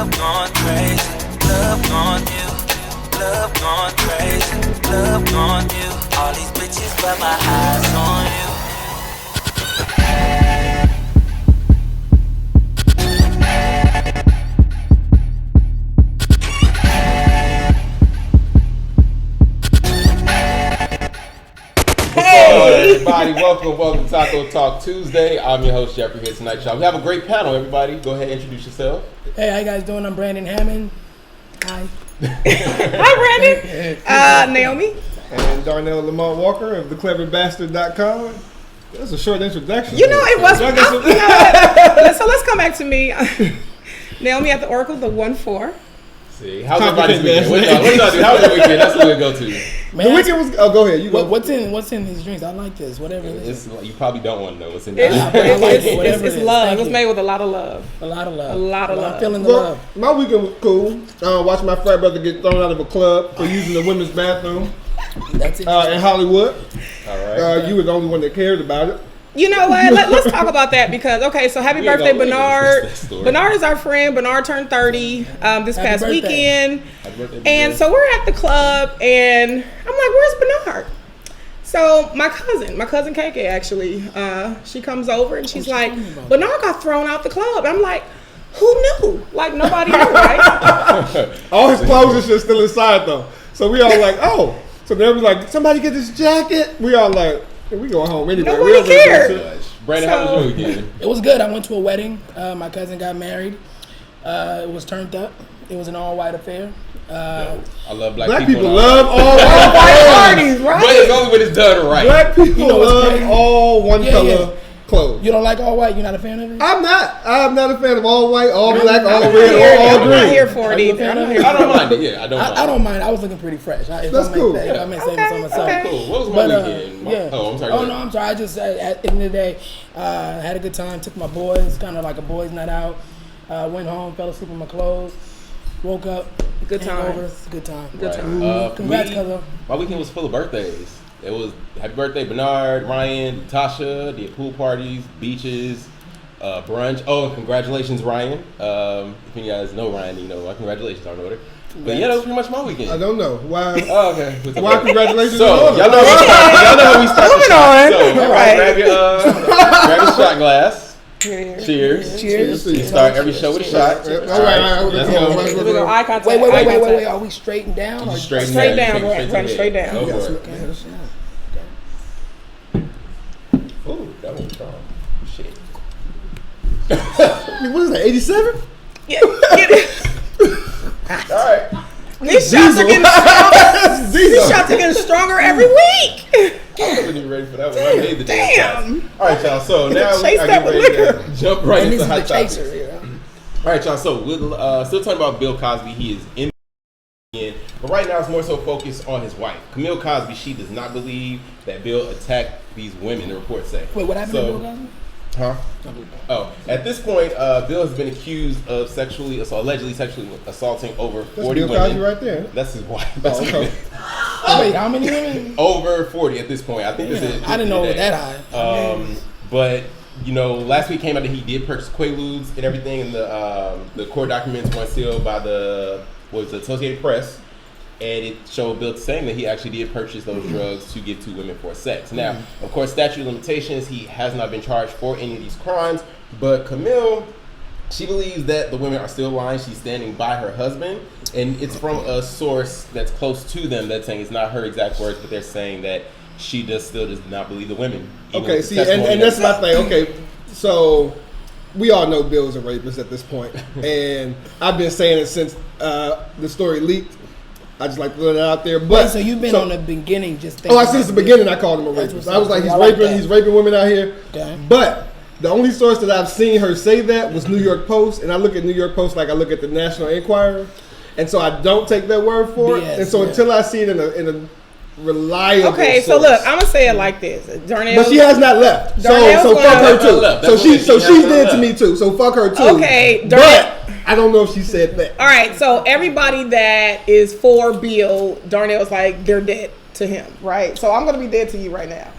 love gone crazy, love gone you, love gone crazy, love gone you. All these bitches but my eyes on you. Everybody, welcome to Taco Talk Tuesday. I'm your host, Jeffrey, here tonight, y'all. We have a great panel, everybody. Go ahead and introduce yourself. Hey, how you guys doing? I'm Brandon Hammond. Hi. Hi, Brandon. Naomi. And Darnell Lamont Walker of thecleverbastard.com. That's a short introduction. You know, it was. So let's come back to me. Naomi at the Oracle, the 1-4. See, how's everybody's weekend? What y'all do? How was the weekend? That's what we'll go to. Man, the weekend was. Oh, go ahead. You go. What's in these drinks? I like this. Whatever it is. You probably don't want to know what's in It's there. it's love. It was made with a lot of love. A lot of love. A lot of love. I'm feeling the love. My weekend was cool. Watching my frat brother get thrown out of a club for using the women's bathroom. That's it. In Hollywood. All right. You were the only one that cared about it. You know what? Let's talk about that because, okay, so happy birthday, Bernard. Bernard is our friend. Bernard turned 30 this past weekend. And so we're at the club, and I'm like, where's Bernard? So my cousin KK actually, she comes over, and she's like, Bernard got thrown out the club. And I'm like, who knew? Like, nobody knew, right? All his clothes and shit still inside, though. So we all like, oh. So they was like, somebody get this jacket. We all like, we going home anyway. Nobody cared. Brandon, how was your weekend? It was good. I went to a wedding. My cousin got married. It was turned up. It was an all-white affair. I love black people. People love all white parties, right? But it's only when it's done right. Black people love all one color clothes. You don't like all white? You're not a fan of it? I'm not a fan of all white, all black, all red, or all green. I'm not here for it either. I don't mind it. Yeah, I don't mind. I was looking pretty fresh. That's cool. If I may say so myself. Okay. Cool. What was my weekend? Yeah. Oh, I'm sorry. Oh, no, I'm sorry. I just, at the end of the day, had a good time. Took my boys, kind of like a boys' night out. Went home, fell asleep in my clothes. Woke up. Good time. Good time. Good time. Congrats, cousin. My weekend was full of birthdays. It was happy birthday, Bernard, Ryan, Tasha. Did pool parties, beaches, brunch. Oh, and congratulations, Ryan. If you guys know Ryan, you know congratulations on order. But yeah, that was pretty much my weekend. I don't know why. Oh, okay. Why congratulations? So y'all know how we start. Moving on. So All right. grab your shot glass. Cheers. We start every show with a shot. All right. Let's go. We go eye contact. Wait. Are we straighten down? Or Straight down. Right, straight down. Go for it. Ooh, that was strong. Shit. What is that, 87? Get it. All right. These shots are getting stronger. These shots are getting stronger every week. I wasn't even ready for that one. I made the Damn. shots. All right, y'all. So now Chase I that get with ready liquor. to jump right And into this is hot the topics. chaser. Yeah. All right, y'all. So we're still talking about Bill Cosby. He is in the but right now it's more so focused on his wife. Camille Cosby, she does not believe that Bill attacked these women, the reports say. Wait, what happened to Bill Cosby? Huh? Oh, at this point, Bill has been accused of allegedly sexually assaulting over 40 Bill women. Cosby right there. That's his wife. That's okay. Wait, how many women? Over 40 at this point. I think this is. I didn't know it was that high. But you know, last week came out that he did purchase Quaaludes and everything, and the court documents were sealed by the Associated Press. And it showed Bill saying that he actually did purchase those drugs to give to women for sex. Now, of course, statute of limitations, he has not been charged for any of these crimes. But Camille, she believes that the women are still lying. She's standing by her husband. And it's from a source that's close to them that's saying it's not her exact words, but they're saying that she still does not believe the women. Okay, see, and that's my thing. Okay, so we all know Bill's a rapist at this point. And I've been saying it since the story leaked. I just like to put it out there. But so you've been on the beginning just thinking. Since the beginning I called him a rapist. I was like, he's raping women out here. Okay. But the only source that I've seen her say that was New York Post, and I look at New York Post like I look at the National Enquirer, and so I don't take that word for it. And so until I see it in a reliable Okay, so source. look, I'm gonna say it like this. Darnell, But she has not left. So fuck her too. So she's dead to me too. So fuck her too. Okay, but I don't know if she said that. All right, so everybody that is for Bill, Darnell's like they're dead to him, right? So I'm gonna be dead to you right now.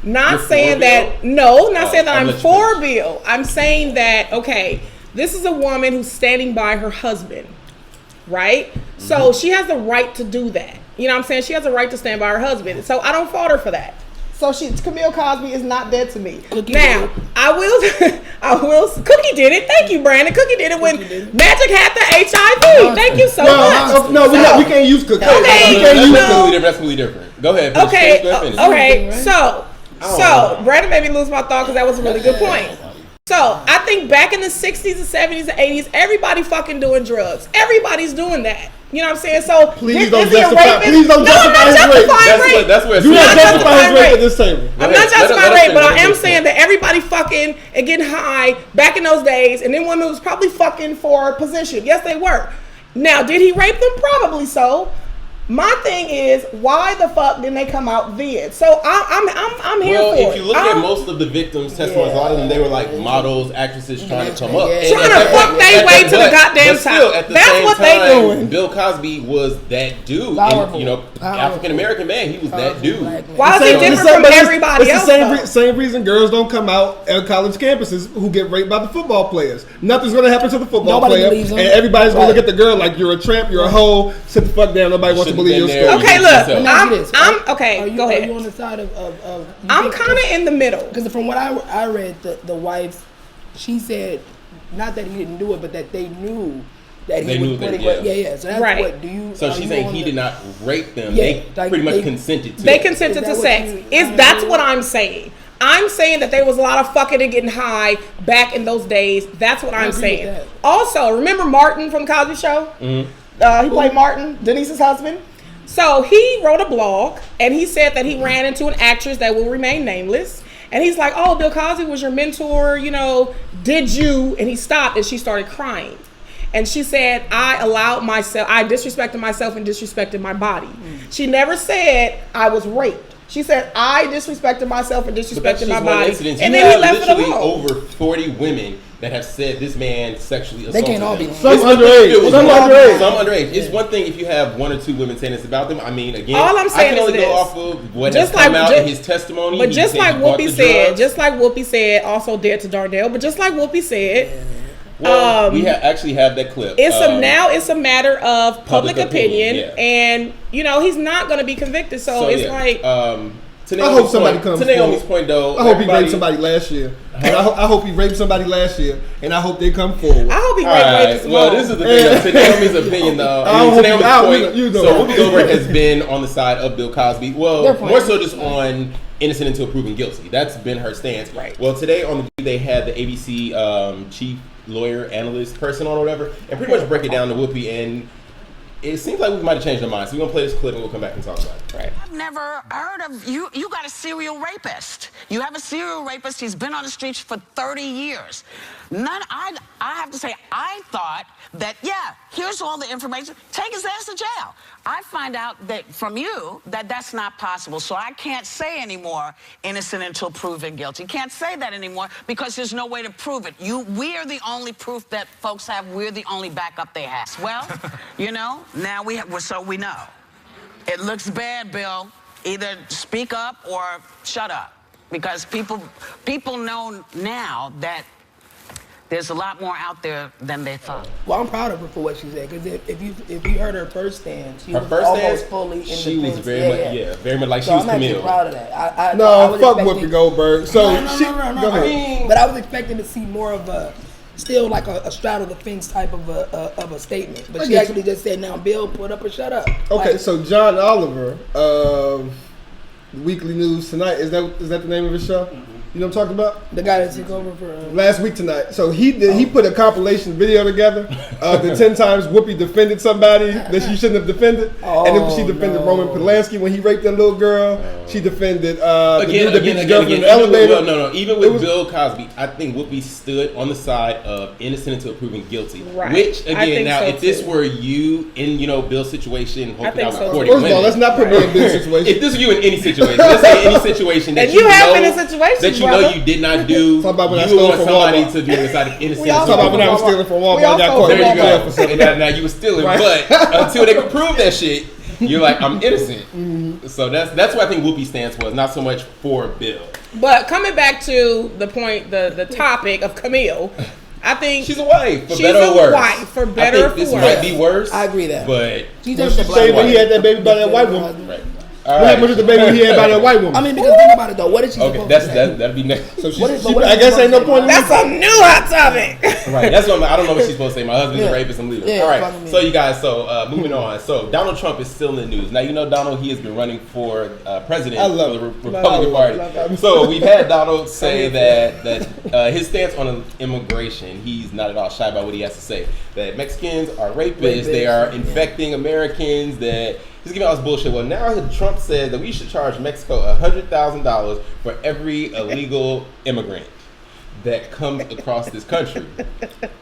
Not saying that. No, not saying that I'm for Bill. I'm saying that. Okay, This is a woman who's standing by her husband, right? So she has the right to do that. You know what I'm saying? She has the right to stand by her husband. So I don't fault her for that. So Camille Cosby is not dead to me. Cookie now, I will. Cookie did it. Thank you, Brandon. Cookie did it when Magic had the HIV. Thank you so much. We can't use Cookie. Okay. That's completely different. Go ahead. Okay. So Brandon made me lose my thought because that was a really good point. So I think back in the 60s and 70s and 80s, everybody fucking doing drugs. Everybody's doing that. You know what I'm saying? So please don't justify his rape. That's where you're not justifying his rape at this table. I'm not justifying rape, but I am saying that everybody fucking and getting high back in those days, and then women was probably fucking for position. Yes, they were. Now, did he rape them? Probably so. My thing is, why the fuck didn't they come out then? So I'm here for it. Well, if you look at most of the victims' testimonies, a lot of them, they were like models, actresses trying to come up. Trying to fuck their way to the goddamn top. That's what they doing. Bill Cosby was that dude. And, African American man, he was that dude. Why is he different from everybody else? It's the same reason girls don't come out at college campuses who get raped by the football players. Nothing's going to happen to the football player. And everybody's going to look at the girl like you're a tramp, you're a hoe, sit the fuck down, nobody wants to believe your story. Okay, look, I'm okay. Go ahead. Are you on the side of I'm kind of in the middle because from what I read, the wife, she said not that he didn't do it, but that they knew that he was putting. Yeah. So that's right. What do you? So she's saying he did not rape them. Yeah, they pretty much consented to. They consented to sex. That's what I'm saying. I'm saying that there was a lot of fucking and getting high back in those days. That's what I'm saying. Also, remember Martin from the Cosby Show? Mm-hmm. He played Martin, Denise's husband. So he wrote a blog, and he said that he ran into an actress that will remain nameless. And he's like, oh, Bill Cosby was your mentor, did you? And he stopped, and she started crying. And she said, I disrespected myself and disrespected my body. She never said I was raped. She said, I disrespected myself and disrespected my body. And then he left it alone. Over 40 women that have said this man sexually assaulted them. They can't all be. Some underage. Some underage. It's one thing if you have one or two women saying this about them. I mean, again, all I'm saying I can only go off of what has come out in his testimony. But just like Whoopi said, also Dare to Darnell, but just like Whoopi said, well, we actually have that clip. It's a matter of public opinion, and he's not going to be convicted. So it's like. I hope somebody comes to Naomi's point, though. I hope he raped somebody last year. I hope he raped somebody last year, and I hope they come forward. I hope he raped Well, this is the thing. To Naomi's opinion, though. To Naomi's point, so Whoopi Goldberg has been on the side of Bill Cosby. Well, more so just on innocent until proven guilty. That's been her stance. Right. Well, today on the they had the ABC chief lawyer analyst person on or whatever, and pretty much break it down to Whoopi, and it seems like we might have changed our minds. So we're going to play this clip and we'll come back and talk about it. Right. I've never heard of you. You got a serial rapist. You have a serial rapist. He's been on the streets for 30 years. I have to say, I thought that, here's all the information. Take his ass to jail. I find out that from you that that's not possible. So I can't say anymore innocent until proven guilty. Can't say that anymore because there's no way to prove it. We are the only proof that folks have. We're the only backup they have. Well, now we know. It looks bad, Bill. Either speak up or shut up. Because people know now that there's a lot more out there than they thought. Well, I'm proud of her for what she said. Because if you heard her first stand, she was almost fully in the She was very much like she was Camille. I'm actually proud of that. I fuck Whoopi Goldberg. So no. But I was expecting to see more of a, still like a straddle the fence type of a statement. But she actually just said, now, Bill, put up or shut up. Okay, so John Oliver of Weekly News Tonight, is that the name of his show? Mm-hmm. You know what I'm talking about? The guy that took over for Last Week Tonight. So he put a compilation video together of the 10 times Whoopi defended somebody that she shouldn't have defended. And then she defended Roman Polanski when he raped that little girl. She defended the girl in the elevator. Even with Bill Cosby, I think Whoopi stood on the side of innocent until proven guilty. Right. Which again, now if this were you in Bill's situation, hoping out with 40 First of all, let's not put me in Bill's situation. If this is you in any situation, let's say any situation that you have been in a situation that you know you did not do, you would want somebody to be on the side of innocent. Talk about when I was stealing from Walmart. There you go. Now you were stealing, but until they could prove that shit, you're like, I'm innocent. Mm-hmm. So that's what I think Whoopi's stance was, not so much for Bill. But coming back to the point, the topic of Camille, I think she's a wife, for she's better or a worse. wife, for better or for this worse. might be worse. I agree that. But She's Well, just she a say black when he woman. had that baby by that white woman. right. What happened to the baby he had by that white woman? I mean, because think about it though. What is she Okay, supposed to say? that'd be next. So she, What is- she, what is I guess she ain't no supposed to point in That's a new hot topic. Right, that's what I don't know what she's supposed to say. My husband's Yeah. a rapist. I'm leaving. Yeah, All right, fucking me. so you guys, moving on. So Donald Trump is still in the news. Now you know Donald. He has been running for president I love for the it. Republican I love Party. it. So we've had Donald say that his stance on immigration. He's not at all shy about what he has to say. That Mexicans are rapists. They are infecting Americans. That he's giving all this bullshit. Well, now Trump said that we should charge Mexico $100,000 for every illegal immigrant that comes across this country.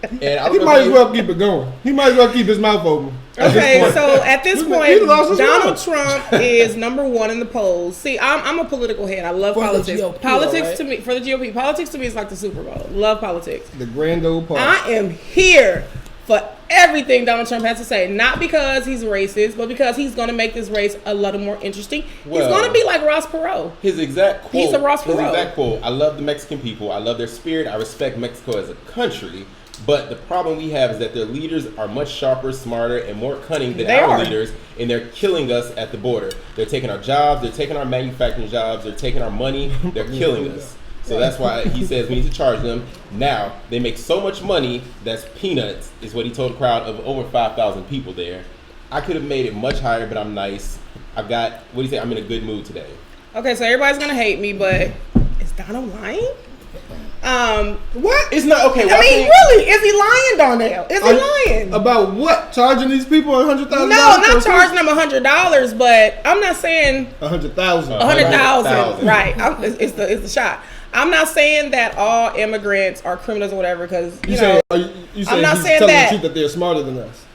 And I don't He know might if as well keep it going. He might as well keep his mouth open. At this Okay, point. so at this He point, lost his Donald mind. Trump is number one in the polls. See, I'm a political head. I love For the politics. GOP, Politics right? to me, for the GOP, politics to me is like the Super Bowl. Love politics. The grand old party. I am here for everything Donald Trump has to say. Not because he's racist, but because he's going to make this race a little more interesting. He's Well, going to be like Ross Perot. his exact quote. He's a Ross His Perot. exact quote. I love the Mexican people. I love their spirit. I respect Mexico as a country. But the problem we have is that their leaders are much sharper, smarter, and more cunning than They our are. leaders, and they're killing us at the border. They're taking our jobs. They're taking our manufacturing jobs. They're taking our money. They're killing us. So that's why he says we need to charge them. Now, they make so much money, that's peanuts, is what he told a crowd of over 5,000 people there. I could have made it much higher, but I'm nice. I've got, what do you say, I'm in a good mood today. Okay, so everybody's going to hate me, but is Donald lying? What? It's not, okay. Well, I mean, really, is he lying, Darnell? Is he lying? About what? Charging these people $100,000? No, not charging them $100, but I'm not saying $100,000. 100,000. Right? It's the shot. I'm not saying that all immigrants are criminals or whatever, because You you say, know you I'm not he's saying telling that. the truth that they're smarter than us.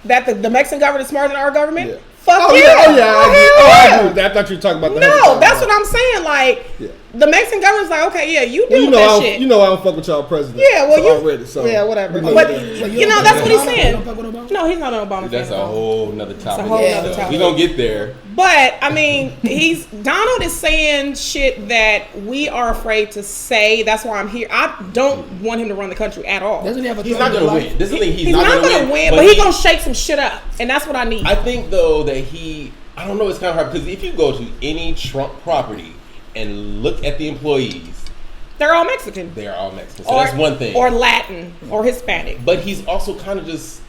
that the Mexican government is smarter than our government. Yeah. Fuck Oh yeah! yeah, oh yeah. Hell I yeah. agree with that. I thought you were talking about the No, $100,000. that's what I'm saying. Like Yeah. the Mexican government's like, okay, yeah, you Well, deal you with know, that I shit. don't, you know I don't fuck with y'all president. Yeah, well, you already. So yeah, whatever. we But know that. So you know, that's what he's Obama? You saying. don't fuck with Obama? No, he's not an Obama That's fan. a whole nother topic. whole nother So topic. we gonna get there. But I mean, Donald is saying shit that we are afraid to say. That's why I'm here. I don't want him to run the country at all. Doesn't he have a He's threat not to gonna life? win. This is the thing. He's He's not gonna win, but he's gonna shake some shit up, and that's what I need. I think though that I don't know. It's kind of hard because if you go to any Trump property and look at the employees, They're all Mexican. they are all Mexican. So that's one thing. Or Latin or Hispanic. But he's also kind of just,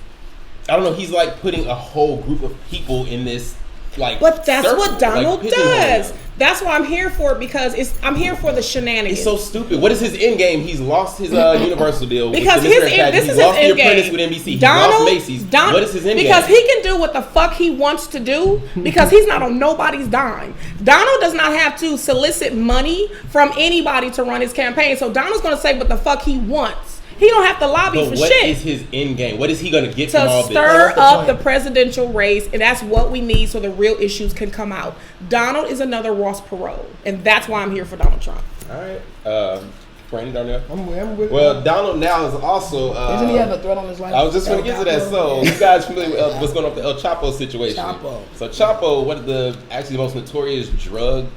I don't know. He's like putting a whole group of people in this like. But that's circle, what Donald like, pigeonholing does. them. That's why I'm here for it, because I'm here for the shenanigans. It's so stupid. What is his end game? He's lost his Universal deal. Because with the this Pageant. is He his lost end the Apprentice game. with NBC. He Donald, lost Macy's. What is his end because game? he can do what the fuck he wants to do, because he's not on nobody's dime. Donald does not have to solicit money from anybody to run his campaign. So Donald's going to say what the fuck he wants. He don't have to lobby But for what shit. is his end game? What is he going to get from To all stir this? up the presidential race, and that's what we need so the real issues can come out. Donald is another Ross Perot, and that's why I'm here for Donald Trump. All right. Brandon Darnell. I'm with Well, Donald now is also. Doesn't he have a threat on his life? I was just going to get to that. So, you guys familiar with what's going on with the El Chapo situation? Chapo. So, Chapo, one of the actually the most notorious drug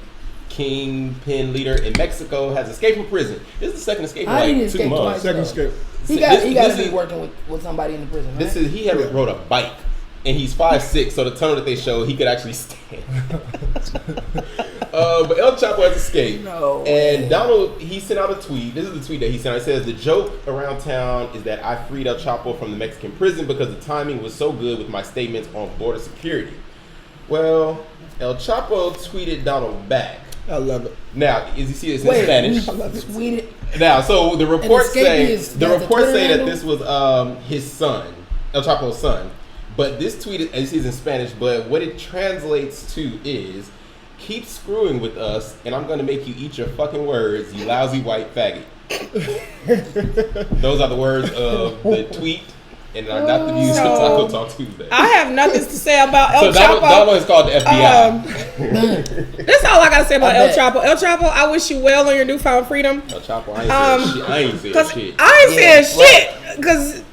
kingpin leader in Mexico, has escaped from prison. This is the second escape in How did he like 2 escape months. Second escape. He got This to be is- working with somebody in the prison, right? This is he rode a bike, and he's 5'6", so the tunnel that they showed he could actually stand. But El Chapo has escaped, No and way. Donald he sent out a tweet. This is the tweet that he sent out. It says, "The joke around town is that I freed El Chapo from the Mexican prison because the timing was so good with my statements on border security." Well, El Chapo tweeted Donald back. I love it. Now, as you see, it's in Wait, Spanish. tweeted. Now, so the reports escapee say is- that's a reports Twitter say that handle? this was his son, El Chapo's son. But this tweet, as is in Spanish, but what it translates to is, "Keep screwing with us, and I'm going to make you eat your fucking words, you lousy white faggot." Those are the words of the tweet, and are not the views of Taco Talk Tuesday. I have nothing to say about El So Chapo. Donald is called the FBI. That's all I gotta say about I El bet. Chapo. El Chapo, I wish you well on your newfound freedom. El Chapo, I ain't saying Cause shit. I ain't Yeah, saying shit. Cause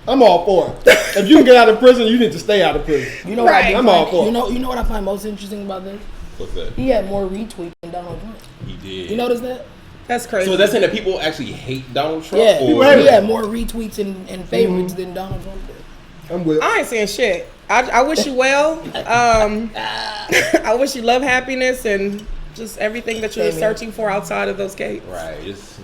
I'm all for it. If you can get out of prison, you need to stay out of prison. You know what Right. I do I'm find- all for it. You know what I find most interesting about this? What's that? He had more retweets than Donald Trump. He did. You notice that? That's crazy. So that's saying that people actually hate Donald Trump? Yeah, Or? he had more retweets and favorites than Donald Trump did. I'm with. I ain't saying shit. I wish you well. I wish you love, happiness, and just everything that you're searching for outside of those gates. Right. Just,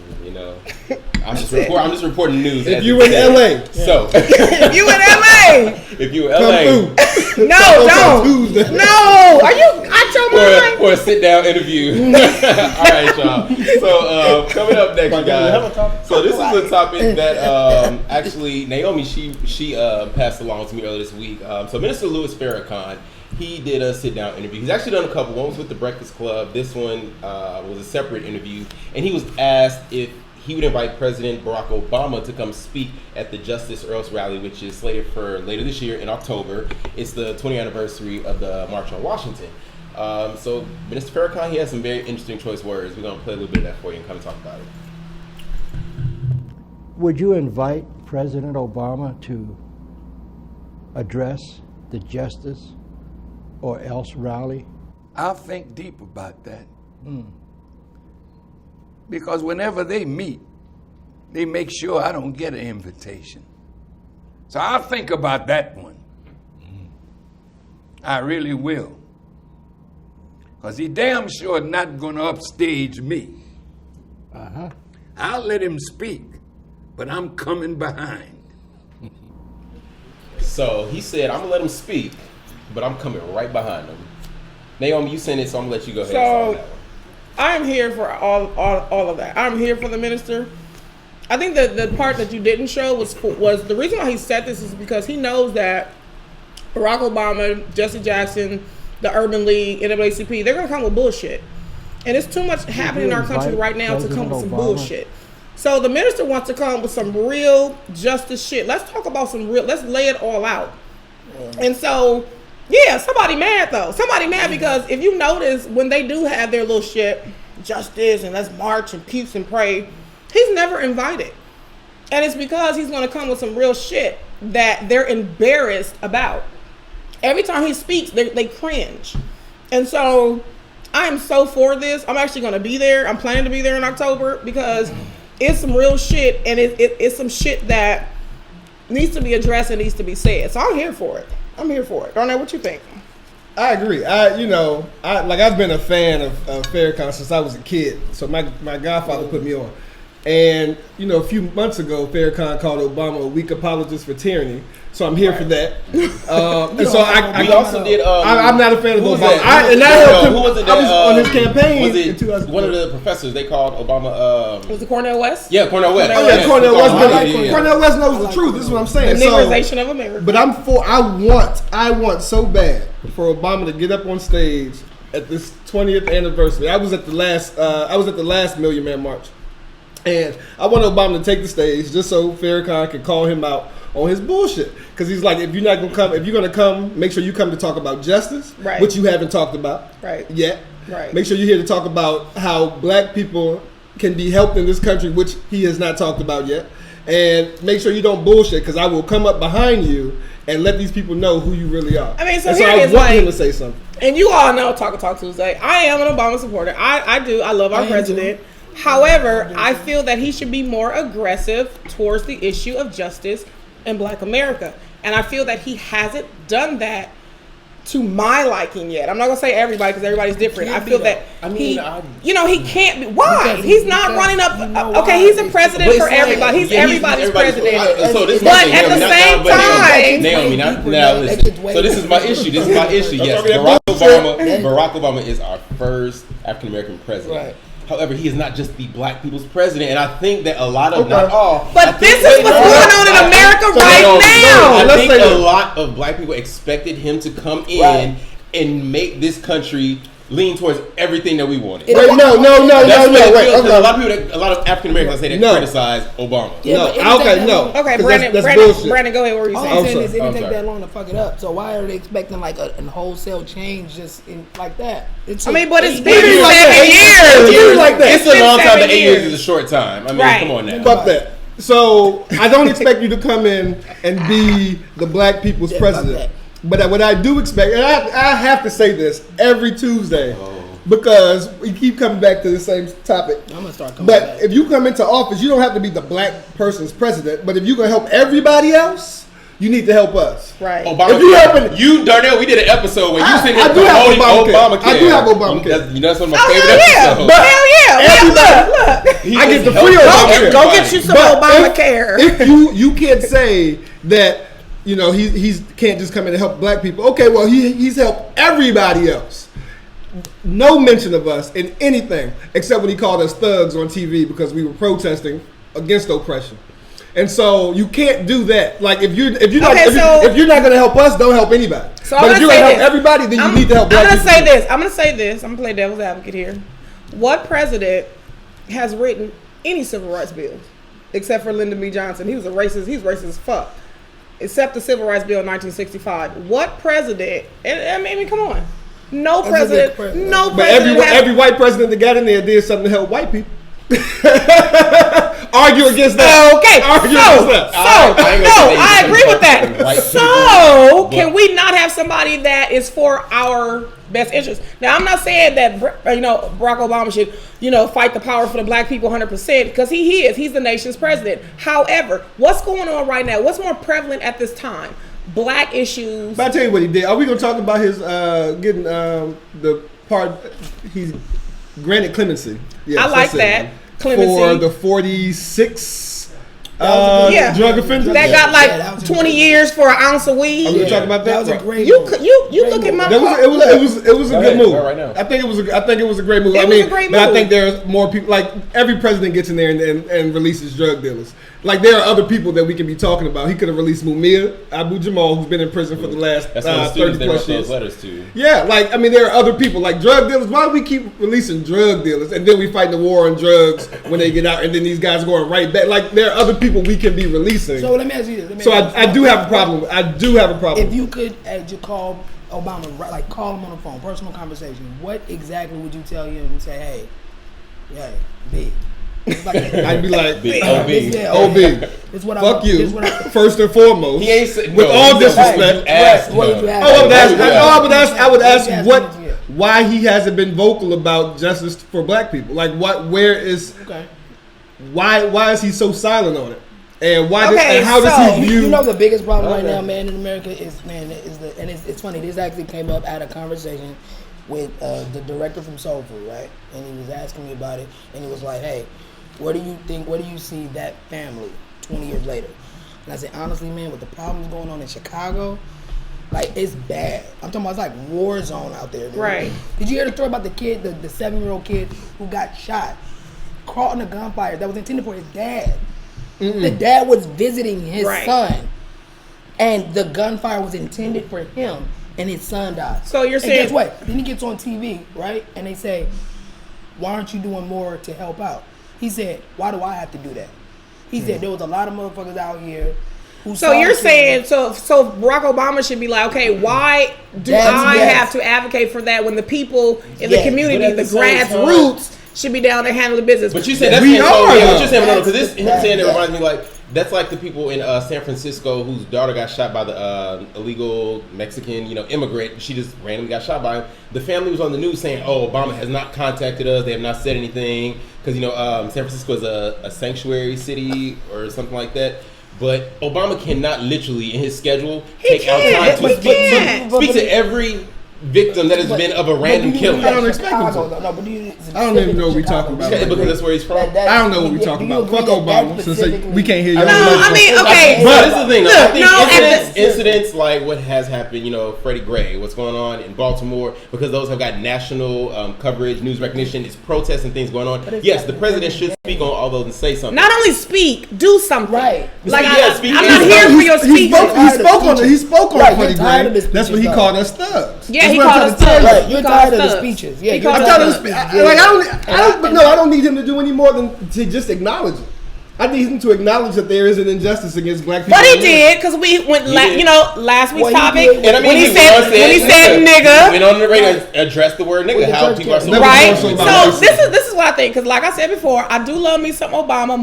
I'm just reporting news. If you in LA, so if you in LA, if you in LA, no, don't. No, are you out your mind? For a sit down interview. All right, y'all. So coming up next, you guys. So this is a topic that actually Naomi she passed along to me earlier this week. So Minister Louis Farrakhan, he did a sit down interview. He's actually done a couple. One was with the Breakfast Club. This one was a separate interview, and he was asked if he would invite President Barack Obama to come speak at the Justice or Else rally, which is slated for later this year in October. It's the 20th anniversary of the March on Washington. So Minister Farrakhan, he has some very interesting choice words. We're going to play a little bit of that for you and come and talk about it. Would you invite President Obama to address the Justice or Else rally? I'll think deep about that. Because whenever they meet, they make sure I don't get an invitation. So I'll think about that one. I really will. Because he damn sure not going to upstage me. I'll let him speak, but I'm coming behind. So he said, I'm going to let him speak, but I'm coming right behind him. Naomi, you sent it, so I'm going to let you go ahead and start on that one. I'm here for all of that. I'm here for the minister. I think that the part that you didn't show was the reason why he said this is because he knows that Barack Obama, Jesse Jackson, the Urban League, NAACP, they're going to come with bullshit. And it's too much happening in our country right now to come with some bullshit. So the minister wants to come with some real justice shit. Let's talk about let's lay it all out. And so, yeah, somebody mad though. Somebody mad because if you notice when they do have their little shit, justice and let's march and peace and pray, he's never invited. And it's because he's going to come with some real shit that they're embarrassed about. Every time he speaks, they cringe. And so I am so for this. I'm actually going to be there. I'm planning to be there in October because it's some real shit and it's some shit that needs to be addressed and needs to be said. So I'm here for it. Darnell, what you think? I agree. I've been a fan of Farrakhan since I was a kid. So my godfather put me on. And, a few months ago, Farrakhan called Obama a weak apologist for tyranny. So I'm here for that. And so I also did. I'm not a fan of Obama. Who was it that, I was on his campaign. Was it one of the professors they called Obama? Was it Cornel West? Yeah, Cornel West. Oh yeah, Cornel West. Cornel West knows the truth. This is what I'm saying. The niggleization of America. But I want so bad for Obama to get up on stage at this 20th anniversary. I was at the last Million Man March. And I want Obama to take the stage just so Farrakhan can call him out on his bullshit. Because he's like, if you're going to come, make sure you come to talk about justice, right, which you haven't talked about yet. Right. Make sure you're here to talk about how black people can be helped in this country, which he has not talked about yet. And make sure you don't bullshit, because I will come up behind you and let these people know who you really are. I mean, so I want him to say something. And you all know Talk Tuesday. I am an Obama supporter. I do. I love our president. However, I feel that he should be more aggressive towards the issue of justice in Black America. And I feel that he hasn't done that to my liking yet. I'm not going to say everybody because everybody's different. I feel that he can't be. Why? He's not running up. Okay, he's a president for everybody. He's everybody's president. But at the same time. Naomi, now listen. So this is my issue. Yes, Barack Obama is our first African-American president. Right. However, he is not just the black people's president, and I think that a lot of, not all, but this is what's going on in America now. I think a lot of black people expected him to come in and make this country lean towards everything that we wanted. Wait, no. A lot of African Americans say that criticize Obama. Okay, Brandon, go ahead. What were you saying? All I'm saying is it didn't take that long to fuck it up. So why are they expecting like a wholesale change just like that? But it's been 7 years. It's a long time, but 8 years is a short time. I mean, come on now. Fuck that. So I don't expect you to come in and be the black people's president. But what I do expect, and I have to say this every Tuesday, because we keep coming back to the same topic. I'm gonna start coming But back. if you come into office, you don't have to be the black person's president. But if you're gonna help everybody else, you need to help us. Right. Obama. If you helping, Darnell, we did an episode where you sitting I here do have promoting Obamacare. Obamacare. I do have Obamacare. That's one of my Oh, favorite hell episodes. yeah. Hell yeah. Look. I get the free Obamacare. Go get you some Obamacare. If you can't say that, you know, he's can't just come in and help black people. Okay, well he's helped everybody else. No mention of us in anything except when he called us thugs on TV because we were protesting against oppression. And so you can't do that. Like if you're not going to help us, don't help anybody. So but if you're going to help everybody, then you need to help black people. I'm going to say this. I'm going to play devil's advocate here. What president has written any civil rights bill except for Lyndon B. Johnson? He was a racist. He's racist as fuck. Except the Civil Rights Bill in 1965. What president? I mean, come on. No president. No president. But every white president that got in there did something to help white people. Argue against that. Okay. I agree with that. So, can we not have somebody that is for our best interest? Now, I'm not saying that Barack Obama should fight the power for the black people 100% because he is. He's the nation's president. However, what's going on right now? What's more prevalent at this time? Black issues. But I'll tell you what he did. Are we going to talk about his getting the part he's granted clemency? Yes, I like that. Clemency. For the 46 drug offenders. That got like 20 years for an ounce of weed. Are we talking about that? That was a great you move. You look at my it was a good move. Right now. I think it was a great move. I think there's more people. Like every president gets in there and releases drug dealers. Like there are other people that we can be talking about. He could have released Mumia Abu Jamal, who's been in prison for the last 30 plus years. Letters to. Yeah, like I mean, there are other people like drug dealers. Why do we keep releasing drug dealers and then we fight the war on drugs when they get out, and then these guys going right back? Like there are other people we can be releasing. So let me ask you this. I do have a problem. If you could just call Obama, like call him on the phone, personal conversation, what exactly would you tell him and say, hey, big? I'd be like, OB, fuck you. First and foremost, he ain't with all disrespect. I would ask why he hasn't been vocal about justice for black people. Like, why is he so silent on it? And how does he view? You know the biggest problem right now, man, in America it's funny. This actually came up at a conversation with the director from Soul Food, right? And he was asking me about it, and he was like, hey, what do you think? What do you see that family 20 years later? And I said, honestly, man, with the problems going on in Chicago, like it's bad. I'm talking about it's like war zone out there. Dude. Right. Did you hear the story about the kid, the 7-year-old kid who got shot, caught in a gunfire that was intended for his dad? Mm-mm. The dad was visiting his son, and the gunfire was intended for him, and his son died. So you're saying, guess what? Then he gets on TV, right? And they say, why aren't you doing more to help out? He said, why do I have to do that? He said, there was a lot of motherfuckers out here who So you're saying, so Barack Obama should be like, okay, why do I have to advocate for that when the people in the community, the grassroots, should be down there handling the business? But you said that's what you're saying, because this him saying it reminds me like that's like the people in San Francisco whose daughter got shot by the illegal Mexican, immigrant. She just randomly got shot by him. The family was on the news saying, "Oh, Obama has not contacted us. They have not said anything because San Francisco is a sanctuary city or something like that." But Obama cannot literally in his schedule take out time to speak to every victim that has been of a random killing. I don't expect him to. I don't even know what we're talking about. Because that's where he's from. I don't know what we're talking about. Fuck Obama, since we can't hear you. No, I mean, okay. But this is the thing. I think incidents like what has happened, Freddie Gray, what's going on in Baltimore, because those have got national coverage, news recognition, it's protests and things going on. Yes, the president should speak on all those and say something. Not only speak, do something. Right. Like I'm not here for your speech. He spoke on Freddie Gray. That's what he called us thugs. Yeah, he called us thugs. Right, you're tired of the speeches. Yeah, I don't need him to do any more than to just acknowledge it. I need him to acknowledge that there is an injustice against black people. But he did, because we went, last week's topic. And I mean, when he said nigga. Went on the radio and addressed the word nigga. How people are so right. So this is what I think, because like I said before, I do love me some Obama,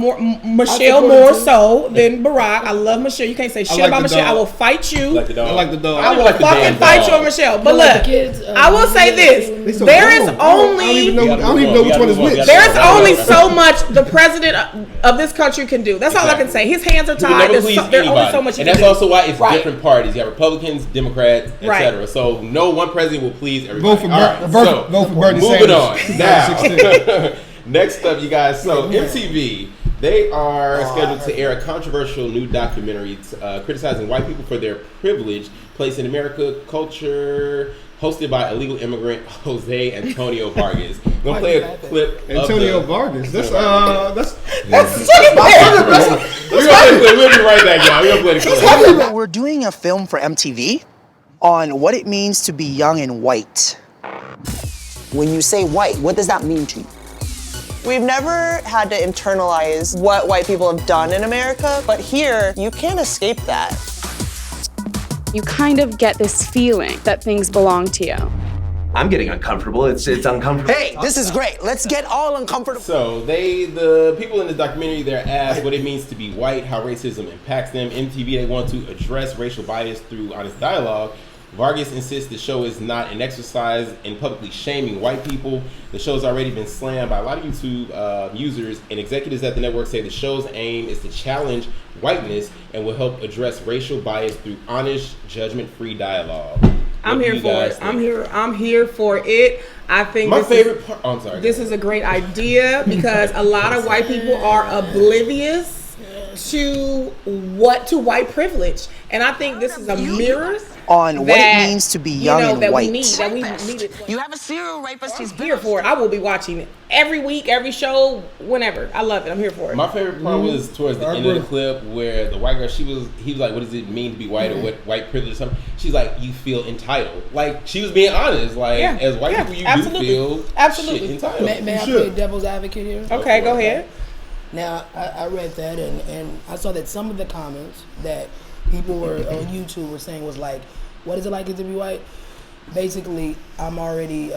Michelle more so than Barack. I love Michelle. You can't say shit about Michelle. I will fight you. I like the dog. I will fucking fight you on Michelle. But look, I will say this: there is only I don't even know which one is which. There is only so much the president of this country can do. That's all I can say. His hands are tied. There's only so much. And that's also why it's different parties. You have Republicans, Democrats, etc. So no one president will please everybody. Vote for Bernie Sanders. Moving on now. Next up, you guys. So MTV. They are scheduled to air a controversial new documentary criticizing white people for their privilege placed in America culture, hosted by illegal immigrant Jose Antonio Vargas. I'm gonna play a clip. Antonio Vargas. That's We'll be right back, y'all. We're gonna play the clip. We're doing a film for MTV on what it means to be young and white. When you say white, what does that mean to you? We've never had to internalize what white people have done in America, but here, you can't escape that. You kind of get this feeling that things belong to you. I'm getting uncomfortable. It's uncomfortable. Hey, this is great. Let's get all uncomfortable. So the people in the documentary, they're asked what it means to be white, how racism impacts them. MTV, they want to address racial bias through honest dialogue. Vargas insists the show is not an exercise in publicly shaming white people. The show's already been slammed by a lot of YouTube users, and executives at the network say the show's aim is to challenge whiteness and will help address racial bias through honest, judgment-free dialogue. I'm here for it. I'm here for it. I think my favorite part. Oh, I'm sorry. This is a great idea because a lot of white people are oblivious to white privilege, and I think this is a mirror on what it means to be young and white. You have a serial rapist. He's here for it. I will be watching it every week, every show, whenever. I love it. I'm here for it. My favorite part was towards the end of the clip where the white girl, he was like, "What does it mean to be white or what white privilege or something?" She's like, "You feel entitled." Like she was being honest. Like as white people, you do feel shit entitled. May I play devil's advocate here? Okay, go ahead. Now I read that and I saw that some of the comments that people were on YouTube were saying was like, what is it like to be white? Basically, I'm already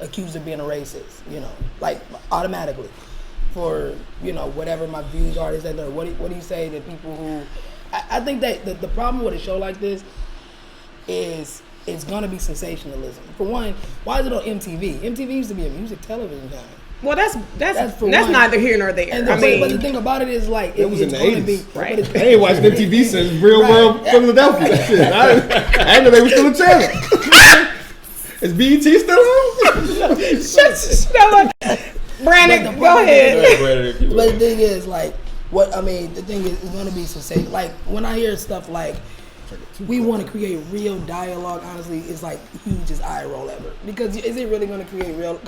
accused of being a racist, like automatically for, whatever my views are. What do you say to people who, I think that the problem with a show like this is it's gonna be sensationalism. For one, why is it on MTV? MTV used to be a music television channel. Well, that's neither here nor there. But the thing about it is like it was in the 80s. Right. I ain't watched MTV since Real World Philadelphia. Shit, I didn't know they were still a channel. Is BET still on? Shut up, Brandon. Go ahead. But the thing is, like, the thing is, it's gonna be sensational. Like when I hear stuff like, we want to create real dialogue, honestly, it's like the hugest eye roll ever. Because is it really going to create real?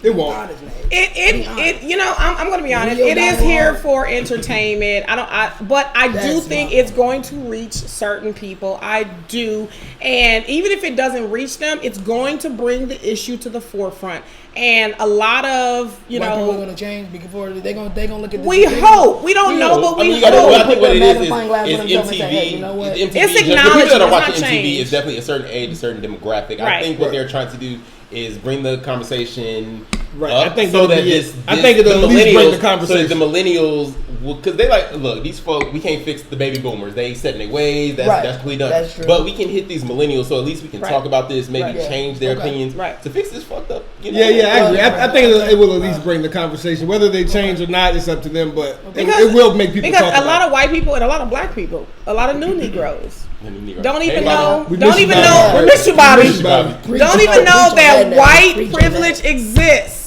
It won't. Honest, man. I'm going to be honest. It is here for entertainment. But I do think it's going to reach certain people. I do, and even if it doesn't reach them, it's going to bring the issue to the forefront. And a lot of people are going to change before they're going to look at this. We hope. We don't know, but we hope. I think what it is MTV. It's the people that are watching MTV is definitely a certain age, a certain demographic. I think what they're trying to do is bring the conversation up I think so that it'll at least bring the conversation. So the millennials, because they like, look, these folks, we can't fix the baby boomers. They set in their ways. That's completely done. That's true. But we can hit these millennials, so at least we can talk about this, maybe change their opinions to fix this fucked up. I agree. I think it will at least bring the conversation. Whether they change or not, it's up to them. But it will make people talk about it. Because a lot of white people and a lot of black people, a lot new Negroes. Don't even know. We miss you, Bobby. Don't even know that white privilege exists.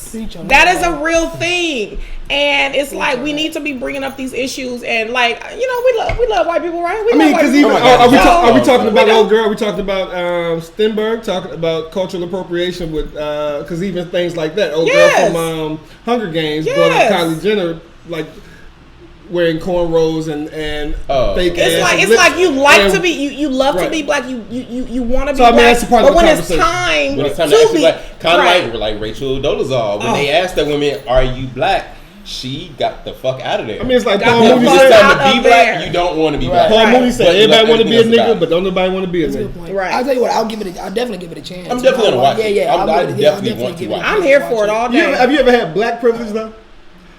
That is a real thing, and it's like we need to be bringing up these issues. And like we love white people, right? Are we talking about old girl? Are we talking about Stenberg? Talking about cultural appropriation with because even things like that. Old girl from Hunger Games brought up Kylie Jenner like wearing cornrows and fake ass. It's like you like to be you love to be black. You want to be black. That's part but of the when conversation. it's time to be black, kind of like Rachel Dolezal when they asked that women, "Are you black?" she got the fuck out of there. I mean, it's like Got Paul the Mooney fuck said. out. To be black, you don't want to be black. Paul Mooney said, But everybody want to be a everything else nigga, about but don't nobody want to be a That's a good nigga. point. Right. I'll tell you what. I'll definitely give it a chance. I'm definitely gonna watch it. Yeah, I I'll definitely want to give it a watch it. I'm here for it all day. Have you ever had black privilege though?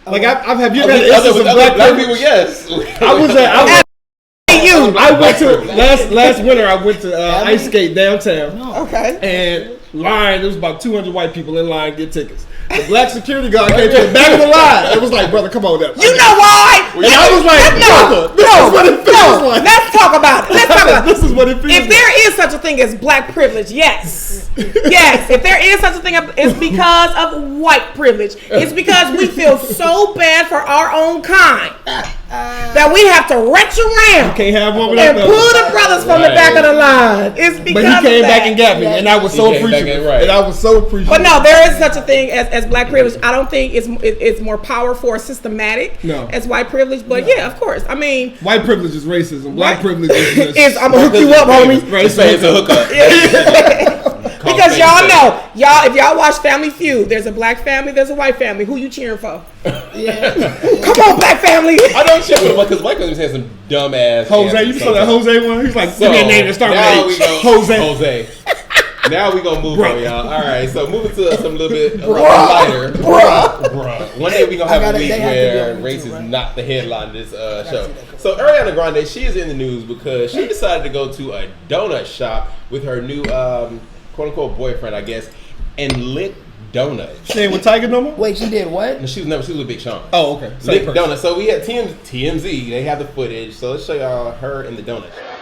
Like have you ever Other- had an instance other- of other black people, privilege? yes. I went to last winter. I went to ice skate downtown. Okay. And line, there was about 200 white people in line to get tickets. The black security guard came to the back of the line. It was like, brother, come on up. You know why? And I was like, brother, this is what it feels like. Let's talk about it. This is what it feels If like. there is such a thing as black privilege, yes. Yes. If there is such a thing, it's because of white privilege. It's because we feel so bad for our own kind that we have to retch around. You can't have one and without the pull other. the brothers from the back of the line. It's because But he came of back that. and got me, and I was so appreciative. And I was so appreciative. But no, there is such a thing as black privilege. I don't think it's more powerful or systematic as white privilege. But yeah, of course. I mean, white privilege is racism. Black privilege is just, I'm gonna hook you up, homie. It's a hookup. Because y'all know, if y'all watch Family Feud, there's a black family, there's a white family. Who you cheering for? Yeah. Come on, black family. I don't cheer for because white people had some dumb ass. Jose, you saw that Jose one? He's like, give me a name to start now with we H. go, Jose. Now we gonna move on, y'all. All right, so moving to some little bit Bruh. lighter. One day we gonna have a week they have to where be on race YouTube, is right? not the headline of this show. So Ariana Grande, she is in the news because she decided to go to a donut shop with her new quote unquote boyfriend, I guess, and lick donuts. She ain't with Tiger no more? Wait, she did what? No, she was with Big Sean. Oh, okay. Lick donuts. So we had TMZ. They have the footage. So let's show y'all her in the donut shop.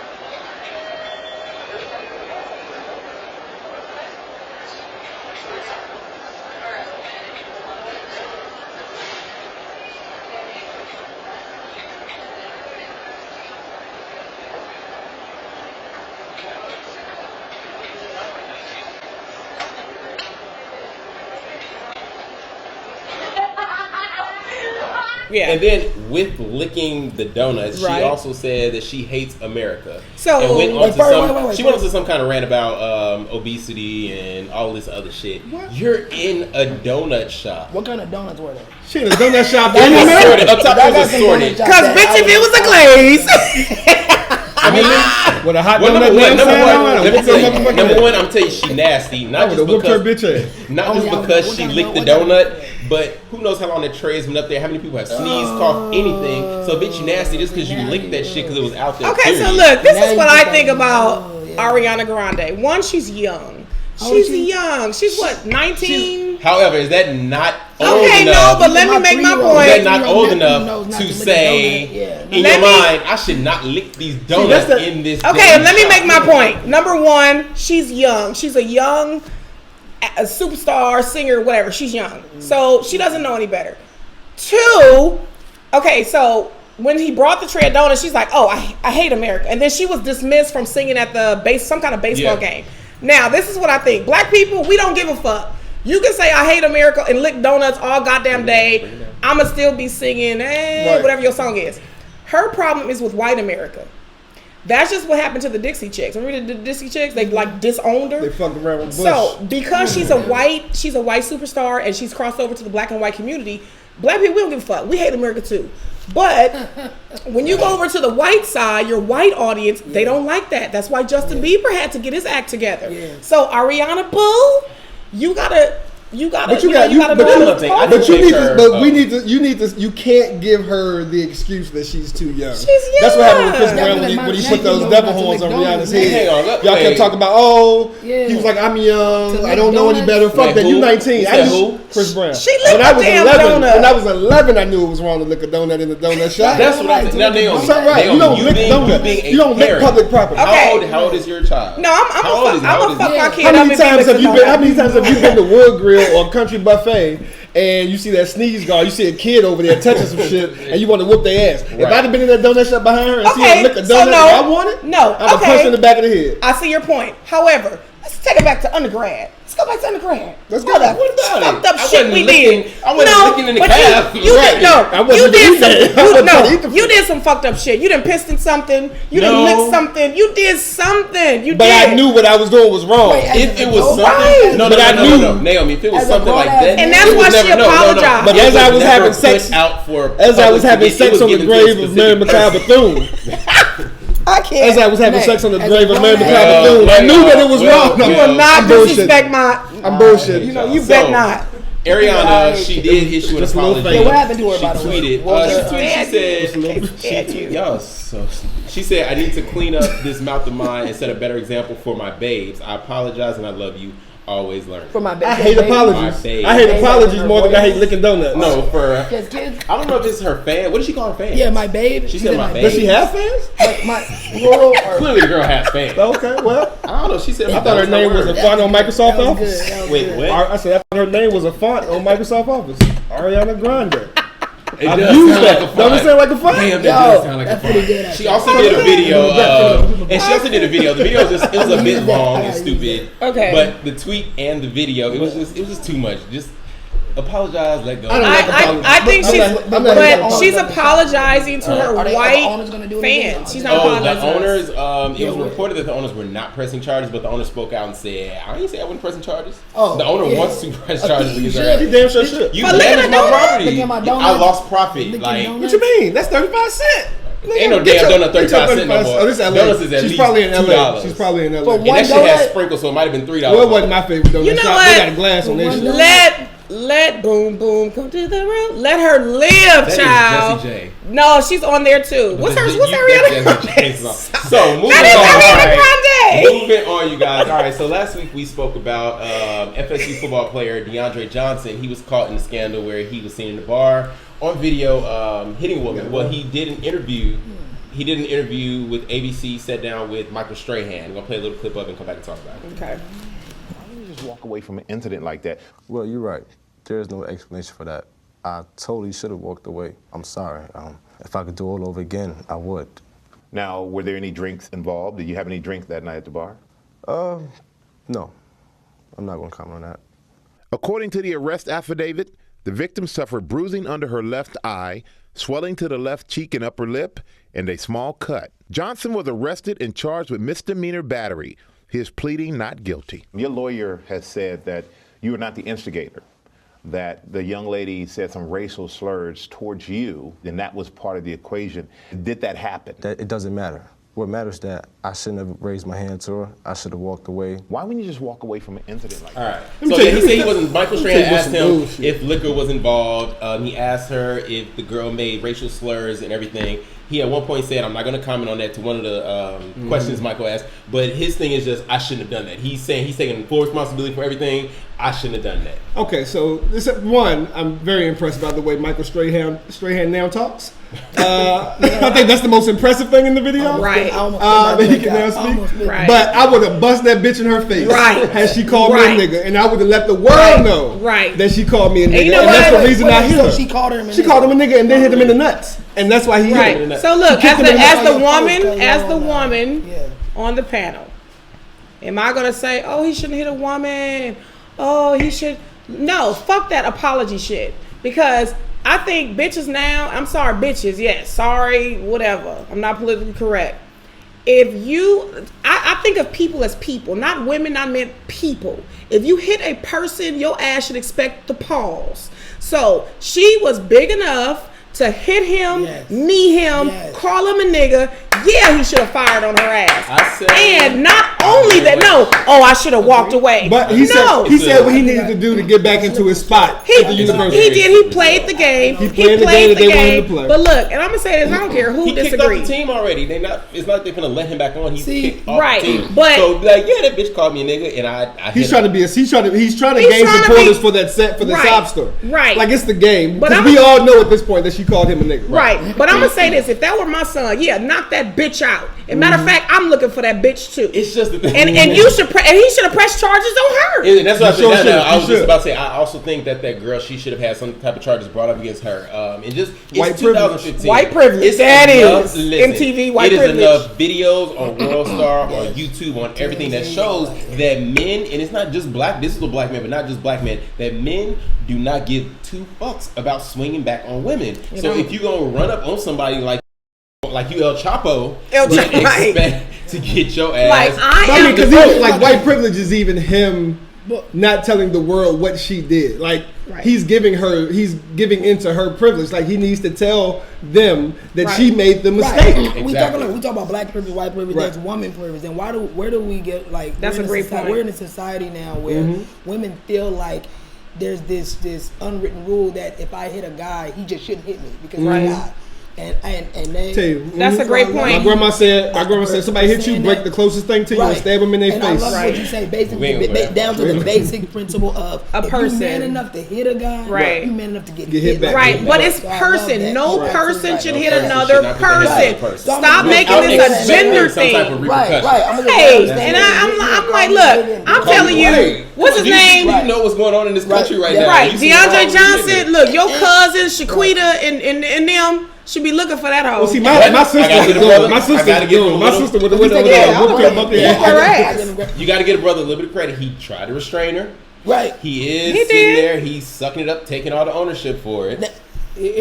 Yeah. And then with licking the donuts, Right. she also said that she hates America. So- and went on to wait, she went on to some kind of rant about obesity and all this other shit. You're in a donut shop. What kind of donuts were they? She in a donut shop. Assorted. Up top it was assorted. Because bitch, if it was a glaze. I mean, with a hot well, donut number one, let me tell you, number one, I'm telling you, she nasty. Not just whooped her because, bitch ass. not just because she licked the donut, but who knows how long that tray has been up there? How many people have sneezed, coughed, anything? So, bitch, you nasty just because you licked that shit because it was out there. Okay, so period. look, this is what I think about Ariana Grande. One, she's young. She's young. She's what, 19? However, is that not old Okay, enough? no, but let me make my point. Is that not old enough to say in your mind, I should not lick these donuts in this? Okay, let me make my point. Number one, she's young. She's a young superstar, singer, whatever. She's young. So she doesn't know any better. Two, okay, so when he brought the tray of donuts, she's like, oh, I hate America. And then she was dismissed from singing at some kind of baseball game. Now, this is what I think. Black people, we don't give a fuck. You can say I hate America and lick donuts all goddamn day. I'ma still be singing, whatever your song is. Her problem is with white America. That's just what happened to the Dixie Chicks. Remember the Dixie Chicks? They like disowned her. They fucked around with Bush. So because she's a white superstar and she's crossed over to the black and white community, black people, we don't give a fuck. We hate America too. But when you go over to the white side, your white audience, they don't like that. That's why Justin Bieber had to get his act together. So Ariana Boo, you gotta you can't give her the excuse that she's too young. She's young. That's what happened with Chris Brown when he put those devil horns on Rihanna's head. Y'all kept talking about, he was like, I'm young, I don't know any better. Fuck that, you 19. I knew Chris Brown. She licked a damn donut. When I was 11, I knew it was wrong to lick a donut in the donut shop. That's what I think. Now, Naomi, you don't lick donuts. You don't lick public property. How old is your child? No, I'm a fuck my kid. How many times have you been to Wood Grill or Country Buffet and you see that sneeze guard, you see a kid over there touching some shit, and you want to whoop their ass? If I'd have been in that donut shop behind her and seen her lick a donut that I wanted, I'd have punched her in the back of the head. I see your point. However, Let's take it back to undergrad. Let's go back to undergrad. Let's go. What What about it? fucked up shit we did. I wasn't licking in the calf. You did some fucked up shit. You done pissed in something. You done licked something. You did something. But I knew what I was doing was wrong. If it was something, no, Naomi, if it was something like that, and that's why she apologized. But as I was having sex on the grave of Mary McLeod Bethune. I can't. As I was having sex on the grave of Mary McLeod Bethune, I knew that it was wrong. You will not disrespect my. I'm bullshit. You know, you bet not. Ariana, she did issue an apology. Yeah, what happened to her, by the way? She said, I need to clean up this mouth of mine and set a better example for my babes. I apologize and I love you. Always learn. For my baby. I hate apologies. I hate apologies more than I hate licking donuts. No, for just kids. I don't know if it's her fan. What does she call her fans? Yeah, my babe. She said my babe. Does she have fans? Clearly the girl has fans. Okay, well, I don't know. She said I thought her name was a font on Microsoft Office. Wait, what? I said I thought her name was a font on Microsoft Office. Ariana Grande. It I've does used sound that. like a font. Doesn't it sound like a font? Damn, that does sound like a font. She also did a video, and she also did a video. The video was just, it was a bit long and stupid. Okay. But the tweet and the video, it was just too much. Just apologize, let go. I think she's apologizing to her white fans. She's not apologizing. The owners, it was reported that the owners were not pressing charges, but the owner spoke out and said, I didn't say I wasn't pressing charges. The owner wants to press charges against her. He damn sure should. You damaged my property. I lost profit. Like, what you mean? That's 35 cents. Ain't no damn donut 35 cents no more. Oh, this LA. Donuts is at least $2. She's probably in LA. And that shit has sprinkles, so it might have been $3. Well, it wasn't my favorite donut. You know shop. what? They got a glass on this. Let Boom Boom come to the room. Let her live, that child. Is Jessie J. No, she's on there too. What's Ariana Grande? So moving on, you guys. All right. So last week we spoke about FSU football player DeAndre Johnson. He was caught in a scandal where he was seen in the bar on video hitting a woman. Well, he did an interview. He did an interview with ABC. Sat down with Michael Strahan. I'm gonna play a little clip of it and come back and talk about it. Okay. Walk away from an incident like that. Well, you're right. There's no explanation for that. I totally should have walked away. I'm sorry. If I could do it all over again, I would. Now, were there any drinks involved? Did you have any drinks that night at the bar? No. I'm not going to comment on that. According to the arrest affidavit, the victim suffered bruising under her left eye, swelling to the left cheek and upper lip, and a small cut. Johnson was arrested and charged with misdemeanor battery. He is pleading not guilty. Your lawyer has said that you were not the instigator, that the young lady said some racial slurs towards you, and that was part of the equation. Did that happen? It doesn't matter. What matters is that I shouldn't have raised my hand to her. I should have walked away. Why wouldn't you just walk away from an incident like that? All right. So he said he wasn't. Michael Strahan asked him if liquor was involved. He asked her if the girl made racial slurs and everything. He at one point said, I'm not going to comment on that to one of the questions Michael asked. But his thing is just, I shouldn't have done that. He's saying he's taking full responsibility for everything. I shouldn't have done that. Okay, so this one, I'm very impressed by the way Michael Strahan now talks. I think that's the most impressive thing in the video. Right. That he can now speak. Right. But I would have bust that bitch in her face. Right. Had she called me a nigga. And I would have let the world know that she called me a nigga. And you know and that's the reason I hit her. She called him a nigga. She called him a nigga and then hit him in the nuts. And that's why he hit him in the nuts. So look, as the woman on the panel, am I gonna say, oh, he shouldn't hit a woman? Oh, he should. No, fuck that apology shit. Because I think bitches now, I'm sorry, bitches, yes, sorry, whatever. I'm not politically correct. If you, I think of people as people, not women, not men, people. If you hit a person, your ass should expect to pause. So she was big enough to hit him, knee him, call him a nigga. Yeah, he should have fired on her ass. And not only that, I should have walked away. But he said what he needed to do to get back into his spot at the university. He did. He played the game. He played the game that they wanted to play. But look, and I'm gonna say this: I don't care who disagrees. He kicked off the team already. It's not like they're gonna let him back on. He's kicked off the team. But so like, yeah, that bitch called me a nigga, and I he's trying to gain supporters for that sob story. Right. Like it's the game. But because we all know at this point that she called him a nigga. Right. But I'm gonna say this: if that were my son, knock that that bitch out. And matter of fact, I'm looking for that bitch too. It's just the thing. And you should and he should have pressed charges on her. And that's what I was just about to say. I also think that girl, she should have had some type of charges brought up against her. And just it's 2015. White privilege. It's that enough, is listen, MTV white privilege. privilege. It is enough videos on World Star, on YouTube, on everything that shows that men, and it's not just black. This is a black man, but not just black men. That men do not give two fucks about swinging back on women. So if you gonna run up on somebody like you El Chapo, expect to get your ass. Because like white privilege is even him not telling the world what she did. Like he's giving into her privilege. Like he needs to tell them that she made the mistake. Exactly. We talk about black privilege, white privilege. That's woman privilege. And where do we get like? That's a great point. We're in a society now where women feel like there's this unwritten rule that if I hit a guy, he just shouldn't hit me because he's a guy. And they, tell you, that's a great point. My grandma said somebody hit you, break the closest thing to you and stab them in their face. I love what you say, basically down to the basic principle of a person. You man enough to hit a guy, you man enough to get hit back. Right, but it's person. No person should hit another person. Stop making this a gender thing. Right. Hey, and I'm like, look, I'm telling you, what's his name? You know what's going on in this country right now. Right, DeAndre Johnson. Look, your cousin Shaquita and them should be looking for that hoe. Well, see, my sister would have went over there. You got to get a brother a little bit of credit. He tried to restrain her. Right. He is sitting there. He's sucking it up, taking all the ownership for it.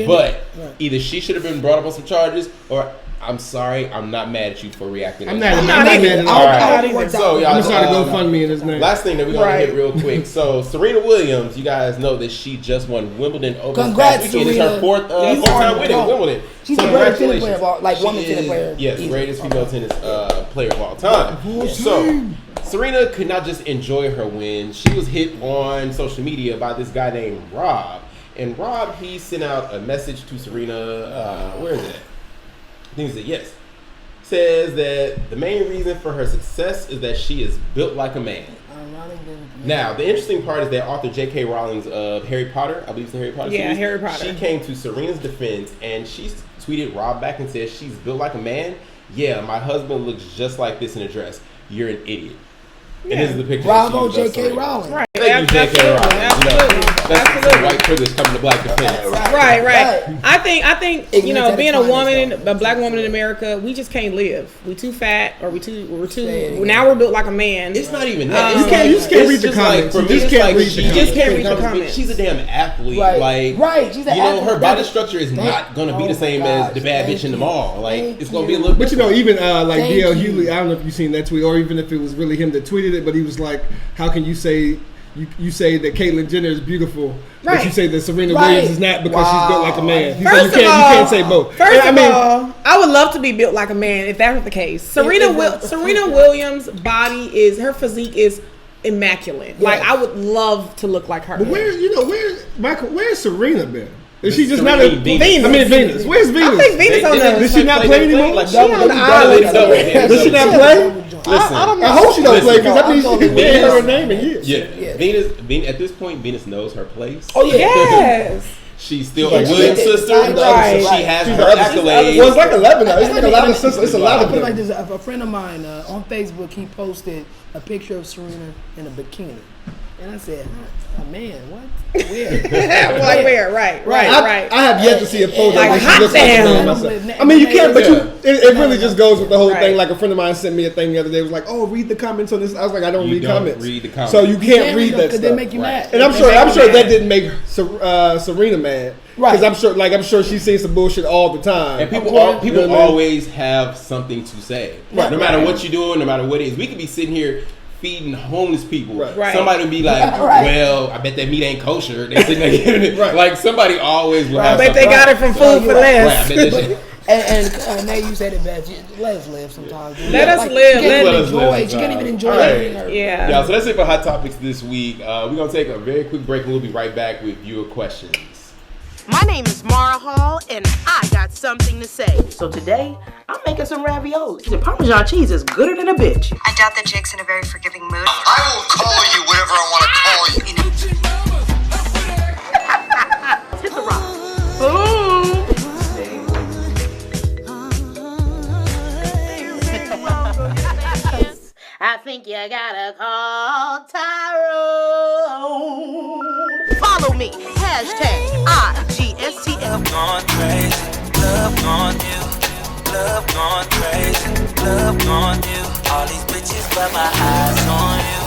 But either she should have been brought up on some charges, or I'm sorry, I'm not mad at you for reacting. I'm not mad at you. All right. So y'all, I'm sorry to GoFundMe in his name. Last thing that we're gonna hit real quick. So Serena Williams, you guys know that she just won Wimbledon over the past weekend. It's her fourth time winning Wimbledon. She's the greatest tennis player of all, woman tennis player. Yes, greatest female tennis player of all time. So Serena could not just enjoy her win. She was hit on social media by this guy named Rob. And Rob, he sent out a message to Serena. Where is it? I think it's yes. Says that the main reason for her success is that she is built like a man. Now, the interesting part is that author J.K. Rowling of Harry Potter, I believe it's the Harry Potter series, Harry Potter. She came to Serena's defense and she tweeted Rob back and said she's built like a man. Yeah, my husband looks just like this in a dress. You're an idiot. And this is the picture. Bravo, J.K. Rowling. Right. Thank you, J.K. Rowling. That's white privilege coming to black defense. Right. I think being a woman, a black woman in America, we just can't live. We too fat, or we're too. Now we're built like a man. It's not even that. You just can't read the comments. You just can't read the comments. She's a damn athlete. Right. She's an athlete. Her body structure is not going to be the same as the bad bitch in the mall. Like it's going to be a little. But even like D.L. Hughley, I don't know if you've seen that tweet, or even if it was really him that tweeted it, but he was like, "How can you say?" You say that Caitlyn Jenner is beautiful, but you say that Serena Williams is not because she's built like a man. He's like, you can't say both. First of all, I would love to be built like a man if that was the case. Serena Williams' body her physique is immaculate. Like I would love to look like her. But where's Serena been? Is she just not a Venus? I mean Venus. Where's Venus? I think Venus on the. Does she not play anymore? She on the island. Does she not play? Listen, I hope she don't play because that means she can hear her name in years. Yeah, Venus. At this point, Venus knows her place. Oh yeah. Yes. She's still a Williams sister. Right. She has her accolades. Well, it's like 11 now. It's like a lot of sisters. It's a lot of them. Like this, a friend of mine on Facebook, he posted a picture of Serena in a bikini, and I said, "Oh man, what? Where? Where? Right. I have yet to see a photo like where she looks like Serena myself. I mean, you can't, but it really just goes with the whole thing. Like a friend of mine sent me a thing the other day. It was like, "Oh, read the comments on this." I was like, "I don't read comments." Read the comments. So you can't read that stuff. Because they make you mad. And I'm sure that didn't make Serena mad. Right. Because I'm sure she's seen some bullshit all the time. And people always have something to say. Right. No matter what you're doing, no matter what it is. We could be sitting here feeding homeless people. Right. Somebody would be like, well, I bet that meat ain't kosher. They sitting there giving it. Like somebody always will have I bet they got it from Food for Less. And now you said it best. Let us live sometimes. Let us live. You can't even enjoy it. Yeah. Yeah. So that's it for Hot Topics this week. We're gonna take a very quick break and we'll be right back with viewer questions. My name is Mara Hall, and I got something to say. So today, I'm making some raviolis. The Parmesan cheese is gooder than a bitch. I doubt that Jake's in a very forgiving mood. I will call you whatever I want to call you. Hit the rock. Boom. I think you gotta call Tyrone. Follow me. #IGSTF. Love gone crazy. Love gone you. Love gone crazy. Love gone you. All these bitches but my eyes on you.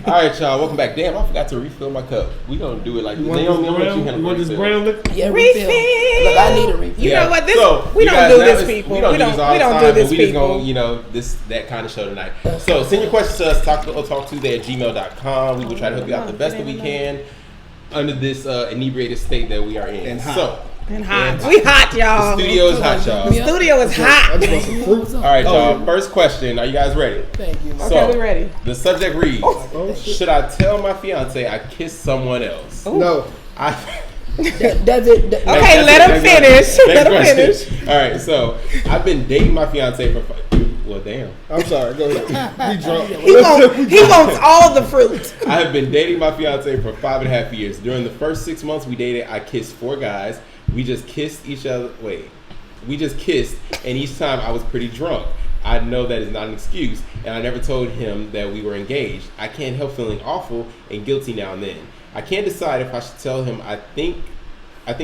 All right, y'all. Welcome back. Damn, I forgot to refill my cup. We gonna do it like this. You want this brown liquor? Yeah, refill. Look, I need a refill. You know what? This So, we you don't guys, do now this, it's- people. We don't do this all the time, do this, but we just people. gonna, that kind of show tonight. So send your questions to us, talktuesday@gmail.com. We will try to help you out the best that we can under this inebriated state that we are in. And hot. So, And hot. We hot, y'all. the studio is hot, y'all. The studio is hot. I just want some fruit. All right, y'all. First question. Are you guys ready? Thank you. Okay, we ready. The subject reads, should I tell my fiance I kissed someone else? No. I... Does it? Okay, let him finish. Let him finish. All right, so I've been dating my fiance for... Well, damn. I'm sorry. Go ahead. Be drunk. He wants all the fruit. I have been dating my fiance for 5.5 years. During the first 6 months we dated, I kissed 4 guys. We just kissed each other. We just kissed, and each time I was pretty drunk. I know that is not an excuse, and I never told him that we were engaged. I can't help feeling awful and guilty now and then. I can't decide if I should tell him. I think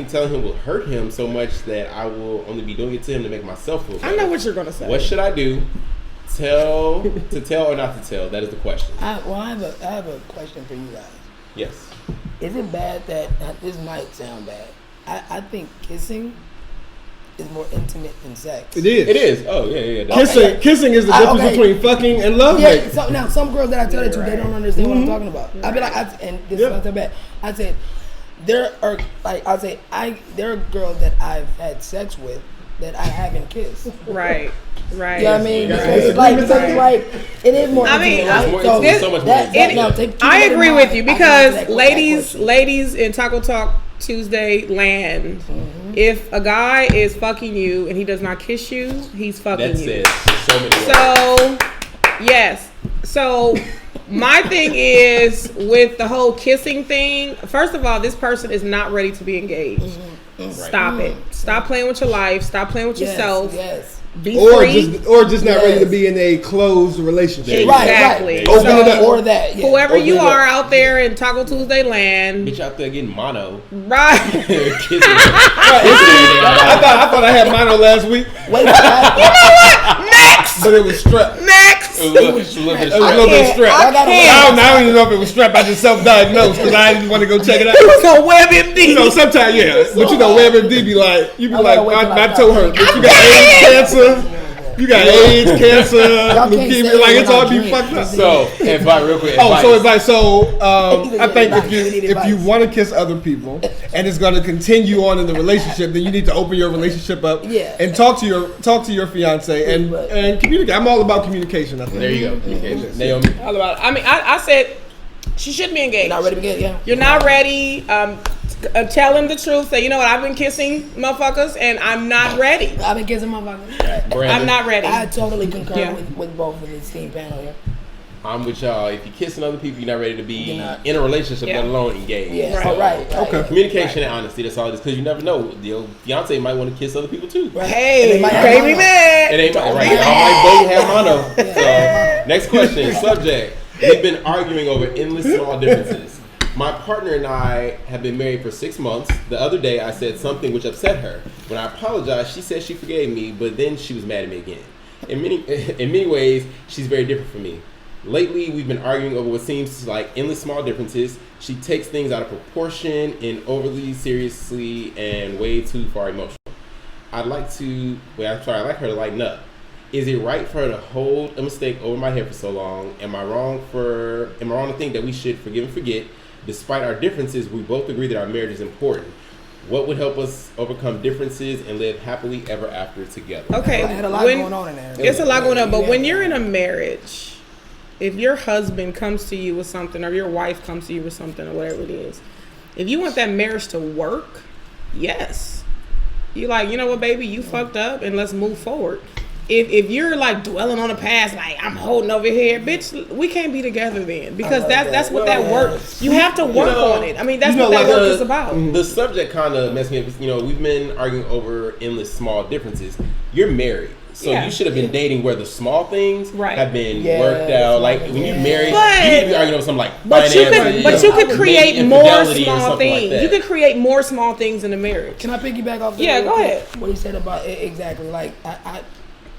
telling him will hurt him so much that I will only be doing it to him to make myself feel better. I know what you're gonna say. What should I do? Tell or not to tell? That is the question. I have a question for you guys. Yes. Is it bad that this might sound bad? I think kissing is more intimate than sex. It is. It is. Oh yeah. Kissing is the difference between fucking and love making. Yeah. So now some girls that I tell that to, they don't understand what I'm talking about. I be like, and this is not so bad. I said there are there are girls that I've had sex with that I haven't kissed. Right. Right. You know what I mean? It's like it is more. I mean, it's so much more. I agree with you because ladies in Taco Talk Tuesday land, if a guy is fucking you and he does not kiss you, he's fucking you. So yes. So my thing is with the whole kissing thing. First of all, this person is not ready to be engaged. Stop it. Stop playing with your life. Stop playing with yourself. Yes. Be free. Or just not ready to be in a closed relationship. Exactly. Open it up. Or that. Yeah. Whoever you are out there in Taco Tuesday land. Bitch out there getting mono. Right. I thought I had mono last week. Wait, you know what? Next. But it was strep. Next. It was a little bit A little bit strep. I don't even know if it was strep. I just self-diagnosed because I didn't want to go check it out. It was on WebMD. You know, sometimes, yeah. But you know, WebMD be like, I told her, but you got AIDS, cancer. You got AIDS, cancer, leukemia, like it's all be fucked up. So, advice, real quick. So I think if you want to kiss other people and it's going to continue on in the relationship, then you need to open your relationship up and talk to your fiance and communicate. I'm all about communication. I think. There you go, communication. Naomi. All about it. I mean, I said she shouldn't be engaged. Not ready to get, yeah. You're not ready. Tell him the truth. Say, you know what? I've been kissing motherfuckers and I'm not ready. I've been kissing motherfuckers. I'm not ready. I totally concur with both of this team panel here. I'm with y'all. If you're kissing other people, you're not ready to be in a relationship, let alone engaged. Yeah, So, right. Okay. Communication and honesty. That's all it is. Because you never know. Your fiance might want to kiss other people too. Right. Hey, baby man. It ain't right. Y'all might both have mono. So, next question. Subject. We've been arguing over endless small differences. My partner and I have been married for 6 months. The other day, I said something which upset her. When I apologized, she said she forgave me, but then she was mad at me again. In many ways, she's very different from me. Lately, we've been arguing over what seems like endless small differences. She takes things out of proportion and overly seriously and way too far emotional. I'd like her to lighten up. Is it right for her to hold a mistake over my head for so long? Am I wrong to think that we should forgive and forget? Despite our differences, we both agree that our marriage is important. What would help us overcome differences and live happily ever after together? Okay. I had a lot going on in there. It's a lot going on, but when you're in a marriage, if your husband comes to you with something or your wife comes to you with something or whatever it is, if you want that marriage to work, yes. You like, you know what, baby, you fucked up and let's move forward. if you're like dwelling on the past, like I'm holding over here, bitch, we can't be together then because that's what that work. You have to work on it. I mean, that's what that work is about. The subject kind of messed me up. You know, we've been arguing over endless small differences. You're married. So you should have been dating where the small things have been worked out. Like when you're married, you need to be arguing over something like finances. But you could create more small things. You can create more small things in a marriage. Can I piggyback off that? Yeah, go ahead. What he said about it, exactly. Like I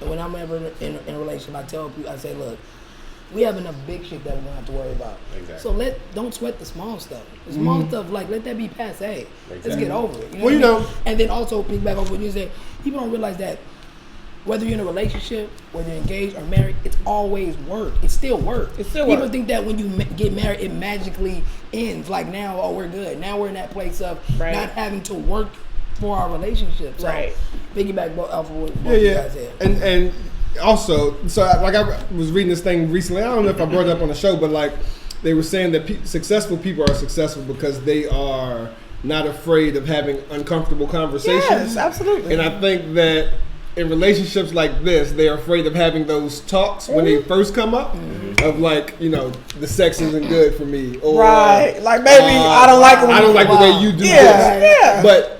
when I'm ever in a relationship, I tell people, I say, look, we have enough big shit that we don't have to worry about. Exactly. So don't sweat the small stuff. The small stuff, like let that be passe. Let's get over it. Well, you know. And then also piggyback off what you said. People don't realize that whether you're in a relationship, whether you're engaged or married, it's always work. It's still work. People think that when you get married, it magically ends. Like now, oh, we're good. Now we're in that place of not having to work for our relationship. So piggyback off of what you guys said. And also, so like I was reading this thing recently. I don't know if I brought it up on the show, but like they were saying that successful people are successful because they are not afraid of having uncomfortable conversations. Yes, absolutely. And I think that in relationships like this, they are afraid of having those talks when they first come up, of like, you know, the sex isn't good for me, or like maybe I don't like the way you do this. Yeah. But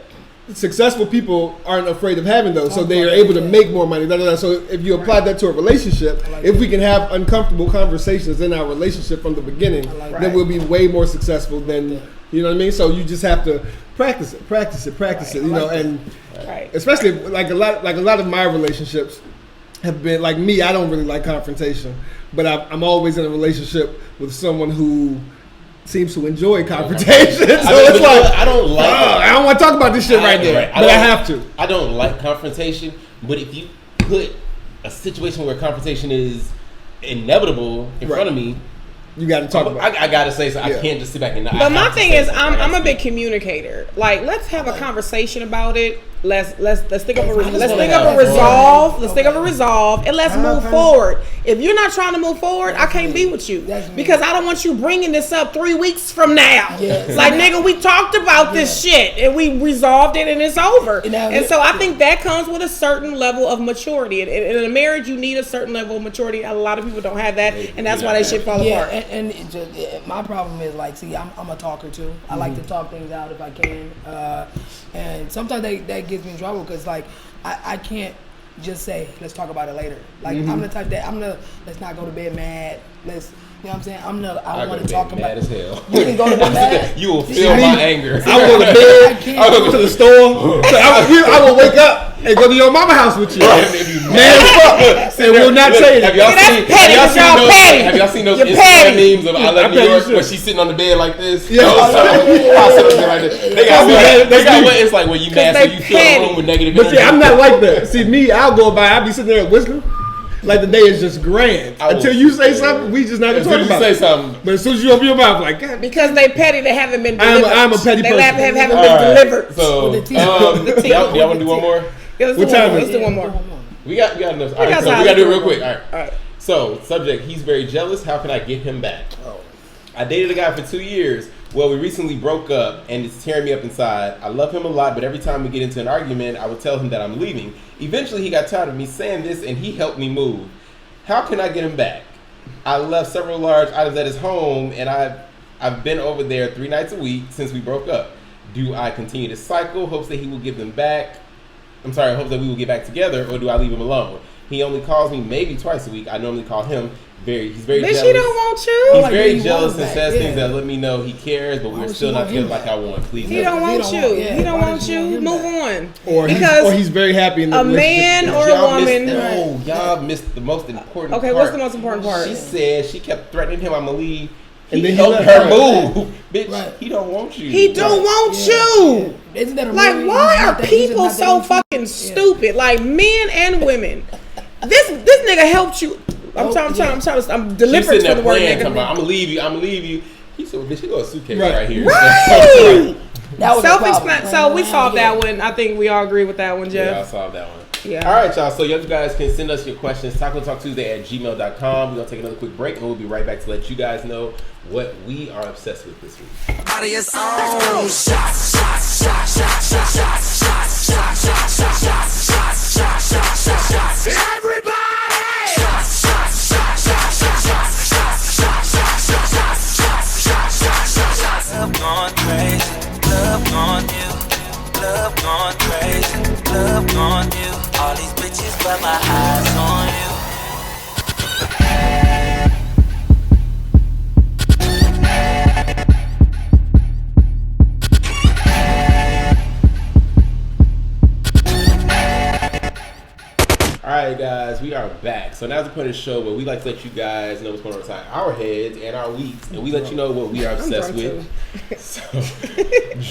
successful people aren't afraid of having those, so they are able to make more money. So if you apply that to a relationship, if we can have uncomfortable conversations in our relationship from the beginning, then we'll be way more successful than, you know what I mean? So you just have to practice it, you know, and especially like a lot of my relationships have been like me. I don't really like confrontation, but I'm always in a relationship with someone who seems to enjoy confrontation. So it's like I don't want to talk about this shit right now, but I have to. I don't like confrontation, but if you put a situation where confrontation is inevitable in front of me, you got to talk about it. I got to say so. I can't just sit back and not. But my thing is, I'm a big communicator. Like, let's have a conversation about it. Let's think of a resolve. Let's think of a resolve, and let's move forward. If you're not trying to move forward, I can't be with you because I don't want you bringing this up 3 weeks from now. It's like, nigga, we talked about this shit and we resolved it and it's over. And so I think that comes with a certain level of maturity. And in a marriage, you need a certain level of maturity. A lot of people don't have that, and that's why they shit fall apart. And my problem is like, see, I'm a talker too. I like to talk things out if I can, and sometimes that gets me in trouble because like I can't just say let's talk about it later. Like I'm the type that let's not go to bed mad. You know what I'm saying? I want to talk about mad as hell. You can go to bed mad. You will feel my anger. I go to bed. I go to the store. So I will wake up and go to your mama house with you. Man, fuck. And we'll not say it. Have y'all seen those Instagram memes of I Love New York where she's sitting on the bed like this? Yeah. They got what it's like when you mad so you fill the room with negative energy. But see, I'm not like that. See, me, I'll go by. I'll be sitting there whistling. Like the day is just grand. Until you say something, we just not gonna talk about it. Say something. But as soon as you open your mouth, like, God. Because they petty, they haven't been delivered. I'm a petty person. They haven't been delivered. So, y'all want to do one more? Yeah, let's do one more. We got enough. All right, so we got to do it real quick. All right. So, subject, he's very jealous. How can I get him back? I dated a guy for 2 years. Well, we recently broke up, and it's tearing me up inside. I love him a lot, but every time we get into an argument, I would tell him that I'm leaving. Eventually, he got tired of me saying this, and he helped me move. How can I get him back? I left several large items at his home, and I've been over there 3 nights a week since we broke up. Do I continue to cycle, hopes that he will give them back? I'm sorry, hopes that we will get back together, or do I leave him alone? He only calls me maybe twice a week. I normally call him. He's very jealous. He don't want you. He's very jealous and says things that let me know he cares, but we're still not feeling like I want. Please. He don't want you. He don't want you. Move on. Or he's very happy in the relationship. A man or a woman. Y'all missed the most important part. Okay, what's the most important part? She said she kept threatening him, I'm gonna leave. And then helped her move. Bitch, he don't want you. He don't want you. Like, why are people so fucking stupid? Like, men and women. This nigga helped you. I'm deliberate for the word nigga. I'm gonna leave you. He said, bitch, you got a suitcase right here. Right. Self-explanatory. So we solved that one. I think we all agree with that one, Jeff. Yeah, I solved that one. Yeah. All right, y'all. So you guys can send us your questions. TacoTalkTuesday@gmail.com. We're gonna take another quick break, and we'll be right back to let you guys know what we are obsessed with this week. Out of your own shots. Everybody. on you. All these bitches, but my eyes on you. Alright guys, we are back. So now's the point of the show where we like to let you guys know what's going on inside our heads and our weeks, and we let you know what we are obsessed with. So,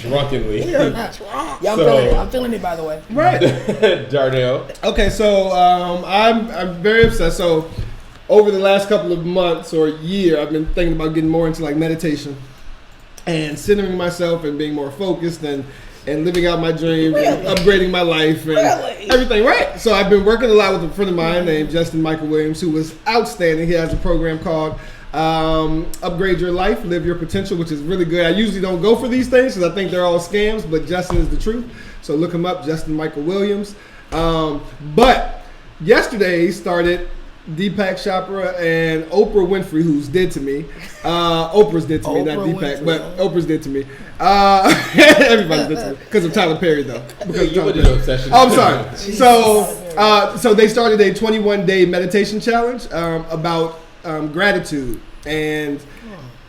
drunkenly. I'm feeling it, by the way. Right. Darnell. Okay, so I'm very obsessed. So over the last couple of months or year, I've been thinking about getting more into like meditation and centering myself and being more focused and living out my dreams and upgrading my life and everything, right? So I've been working a lot with a friend of mine named Justin Michael Williams, who was outstanding. He has a program called Upgrade Your Life, Live Your Potential, which is really good. I usually don't go for these things because I think they're all scams, but Justin is the truth. So look him up, Justin Michael Williams. But yesterday he started Deepak Chopra and Oprah Winfrey, who's dead to me. Oprah's dead to me, not Deepak, but Oprah's dead to me. Everybody's dead to me because of Tyler Perry, though. I'm sorry. So they started a 21-day meditation challenge about gratitude, and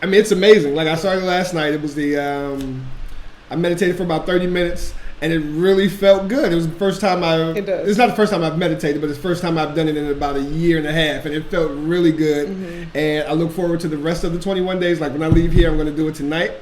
I mean it's amazing. Like I started last night. It was I meditated for about 30 minutes. And it really felt good. It was the first time it's not the first time I've meditated, but it's the first time I've done it in about a year and a half. And it felt really good. Mm-hmm. And I look forward to the rest of the 21 days. Like when I leave here, I'm going to do it tonight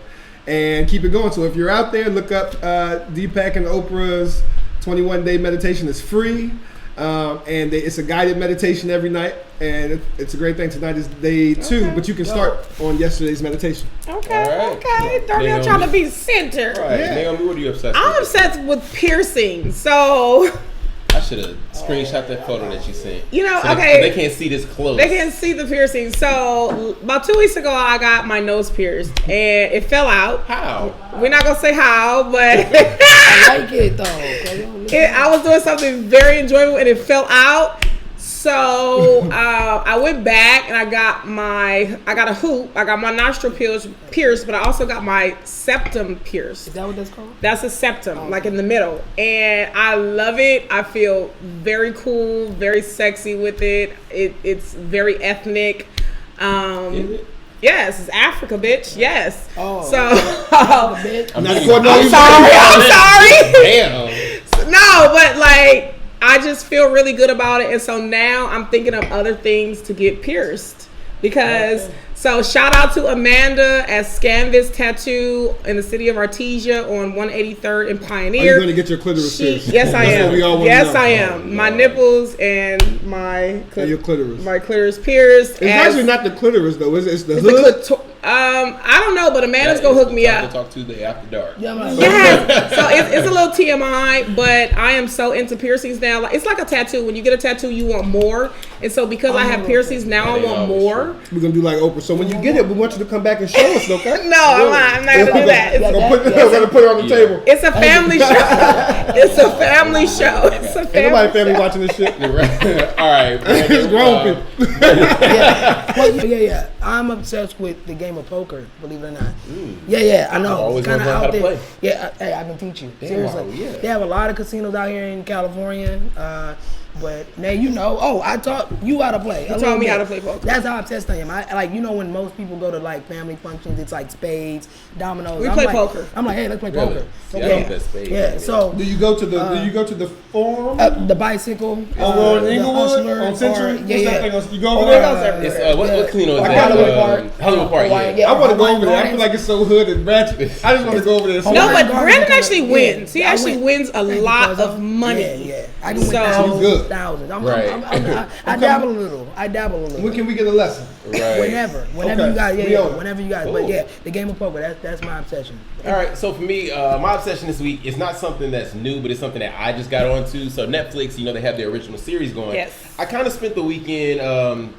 and keep it going. So if you're out there, look up Deepak and Oprah's 21-day meditation. It's free. And it's a guided meditation every night. And it's a great thing. Tonight is day 2, but you can start on yesterday's meditation. Okay. Darnell trying to be centered. Right. Yeah. Naomi, what are you obsessed with? I'm obsessed with piercing. So I should have screenshot that photo that you sent. You know, so they can't see this close. They can't see the piercing. So about 2 weeks ago, I got my nose pierced, and it fell out. How? We're not gonna say how, but I like it though. I was doing something very enjoyable, and it fell out. So I went back and I got a hoop. I got my nostril pierced, but I also got my septum pierced. Is that what that's called? That's a septum, like in the middle. And I love it. I feel very cool, very sexy with it. It's very ethnic. Yes, it's Africa, bitch. Yes. Oh. So I'm sorry. Damn. No, but like I just feel really good about it, and so now I'm thinking of other things to get pierced because. So shout out to Amanda at Scanvis Tattoo in the city of Artesia on 183rd and Pioneer. Are you going to get your clitoris pierced? Yes, I am. Yes, I am. Oh, my nipples and my your clitoris. My clitoris pierced. It's actually not the clitoris though. It's the hood. I don't know, but Amanda's gonna hook me up. Talk Tuesday after dark. Yeah. So it's a little TMI, but I am so into piercings now. Like it's like a tattoo. When you get a tattoo, you want more, and so because I have piercings now, I want more. We're gonna do like Oprah. So when you get it, we want you to come back and show us, okay? No, I'm not gonna do that. We're gonna put it on the table. It's a family show. It's a family show. It's a family. Ain't nobody family watching this shit. All right, it's grown people. Yeah. I'm obsessed with the game of poker. Believe it or not. Yeah. I know. It's kind of out there. Play. Yeah. Hey, I can teach you. Seriously. Wow, yeah. They have a lot of casinos out here in California. But now you know. Oh, I taught you how to play. You taught me how to play poker. That's how obsessed I am. I like when most people go to like family functions, it's like spades, dominoes. We play poker. I'm like, hey, let's play poker. Yeah. So do you go to the forum? The bicycle. On Inglewood, on Century. You go over there. It's what casino is that? Hollywood Park. Yeah. I want to go over there. I feel like it's so hood and ratchet. I just want to go over there. No, but Brandon actually wins. He actually wins a lot of money. Yeah. I can win thousands. I dabble a little. When can we get a lesson? Right. Whenever you guys. Whenever you guys. Cool. But yeah, the game of poker. That's my obsession. All right. So for me, my obsession this week is not something that's new, but it's something that I just got onto. So Netflix, they have their original series going. Yes. I kind of spent the weekend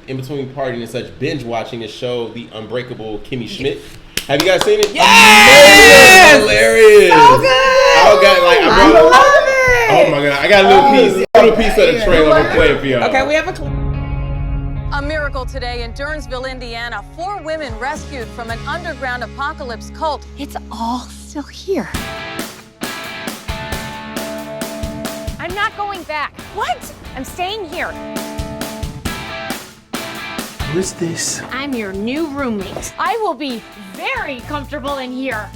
in between partying and such binge watching this show, The Unbreakable Kimmy Schmidt. Have you guys seen it? Yes! Hilarious. So good. I love it. Oh my god! I got a little piece of the trailer. I'm gonna play it for y'all. Okay, we have a clip. A miracle today in Durnsville, Indiana. 4 women rescued from an underground apocalypse cult. It's all still here. I'm not going back. What? I'm staying here. Who is this? I'm your new roommate. I will be very comfortable in here.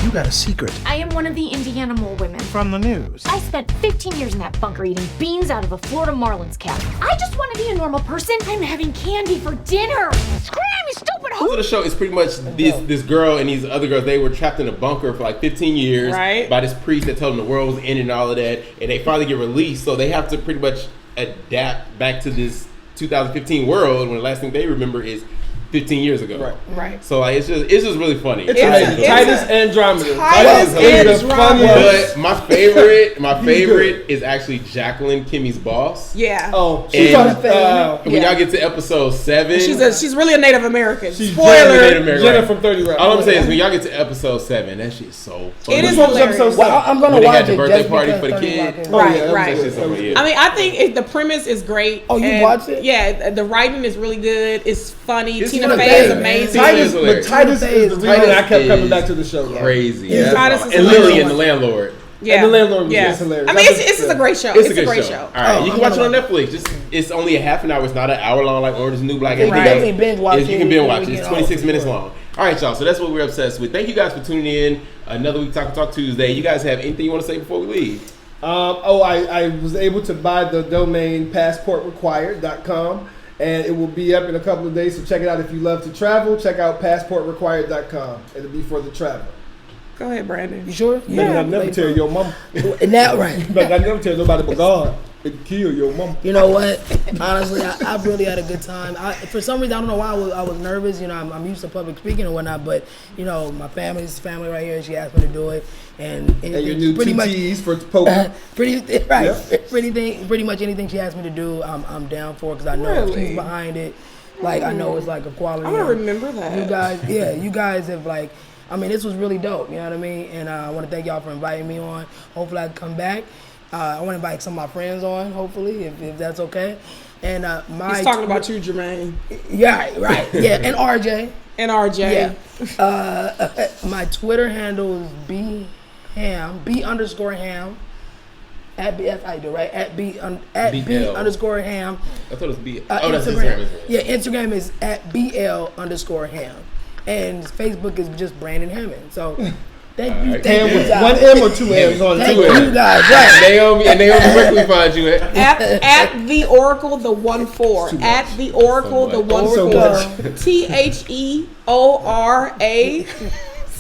You got a secret. I am one of the Indiana Mole women. From the news. I spent 15 years in that bunker eating beans out of a Florida Marlins cap. I just want to be a normal person. I'm having candy for dinner. Scram, you stupid hoe! So the show is pretty much this girl and these other girls. They were trapped in a bunker for like 15 years by this priest that told them the world was ending and all of that. And they finally get released, so they have to pretty much adapt back to this 2015 world when the last thing they remember is 15 years ago. Right. So like, it's just really funny. It's amazing. Titus Andromeda. Titus But my favorite is actually Jacqueline, Kimmy's boss. Yeah. Oh, she's on when y'all get to episode 7, she's really a Native American. Spoiler. Native American. Jenna from 30 Rock. All I'm saying is when y'all get to episode 7, that shit's so funny. It is hilarious. I'm gonna when watch they had the it birthday just party because for the 30 kid. Rock is- Right. That shit's so funny, yeah. I mean, I think the premise is great. Oh, you and watched it? Yeah, the writing is really good. It's funny. It's Tina Tina Fey Fey, is man. amazing. Titus is the reason I kept coming back to the show. Crazy. Yeah. Titus is And amazing. Lillian, the landlord. Yeah. And the landlord was Yeah. just hilarious. I mean, it's a great show. It's a great show. show. All right, you can watch it on gonna Netflix. It's only a half an hour. It's not an hour long like Orange is the New Black. You can definitely binge watch You it can binge watch it. when we It's get 26 home. minutes long. All right, y'all. So that's what we're obsessed with. Thank you guys for tuning in. Another week Talk Tuesday. You guys have anything you want to say before we leave? I was able to buy the domain passportrequired.com, and it will be up in a couple of days, so check it out if you love to travel. Check out passportrequired.com. It'll be for the traveler. Go ahead, Brandon. You sure? Yeah, I never tell your mom. And that right. But I never tell nobody but God. It kill your mom. You know what? Honestly, I really had a good time. For some reason, I don't know why I was nervous. You know, I'm used to public speaking and whatnot, but you know, my family's family right here. She asked me to do it, and your new pretty much TTs for poker. pretty much anything she asked me to do, I'm down for because I know she's behind it. Like I know it's like a quality. I'm gonna remember that. You guys have like. I mean, this was really dope. You know what I mean? And I want to thank y'all for inviting me on. Hopefully, I can come back. I want to invite some of my friends on, hopefully, if that's okay. And he's talking about you, Jermaine. Yeah, right. Yeah, and RJ. And RJ. Yeah. My Twitter handle is B_ham at B. That's how you do it, right? At B_ham. I thought it was B. That's Instagram. Instagram. Yeah, Instagram is at BL_ham. And Facebook is just Brandon Hammond. So thank you. Ham with one M or two M's on it. Thank you guys. Right. Naomi, where can we find you at? At the Oracle, the 14. At the Oracle, the 14.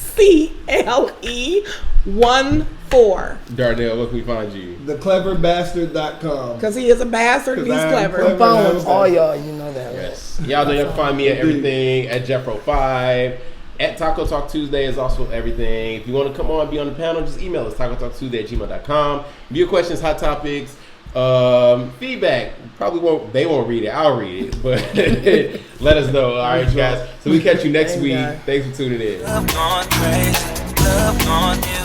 TheOracle 14. Darnell, where can we find you? Thecleverbastard.com. Because he is a bastard and he's clever. I'm following all y'all, you know that. Yes. Y'all know you can find me at everything at Jeffro5. At Taco Talk Tuesday is also everything. If you want to come on, be on the panel, just email us, tacotalktuesday@gmail.com. Viewer questions, hot topics, feedback. They won't read it. I'll read it. But let us know. All right, guys. So we catch you next week. Thanks for tuning in. Love gone crazy. Love gone you.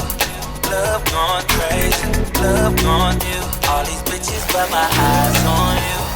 Love gone crazy. Love gone you. All these bitches, but my eyes on you.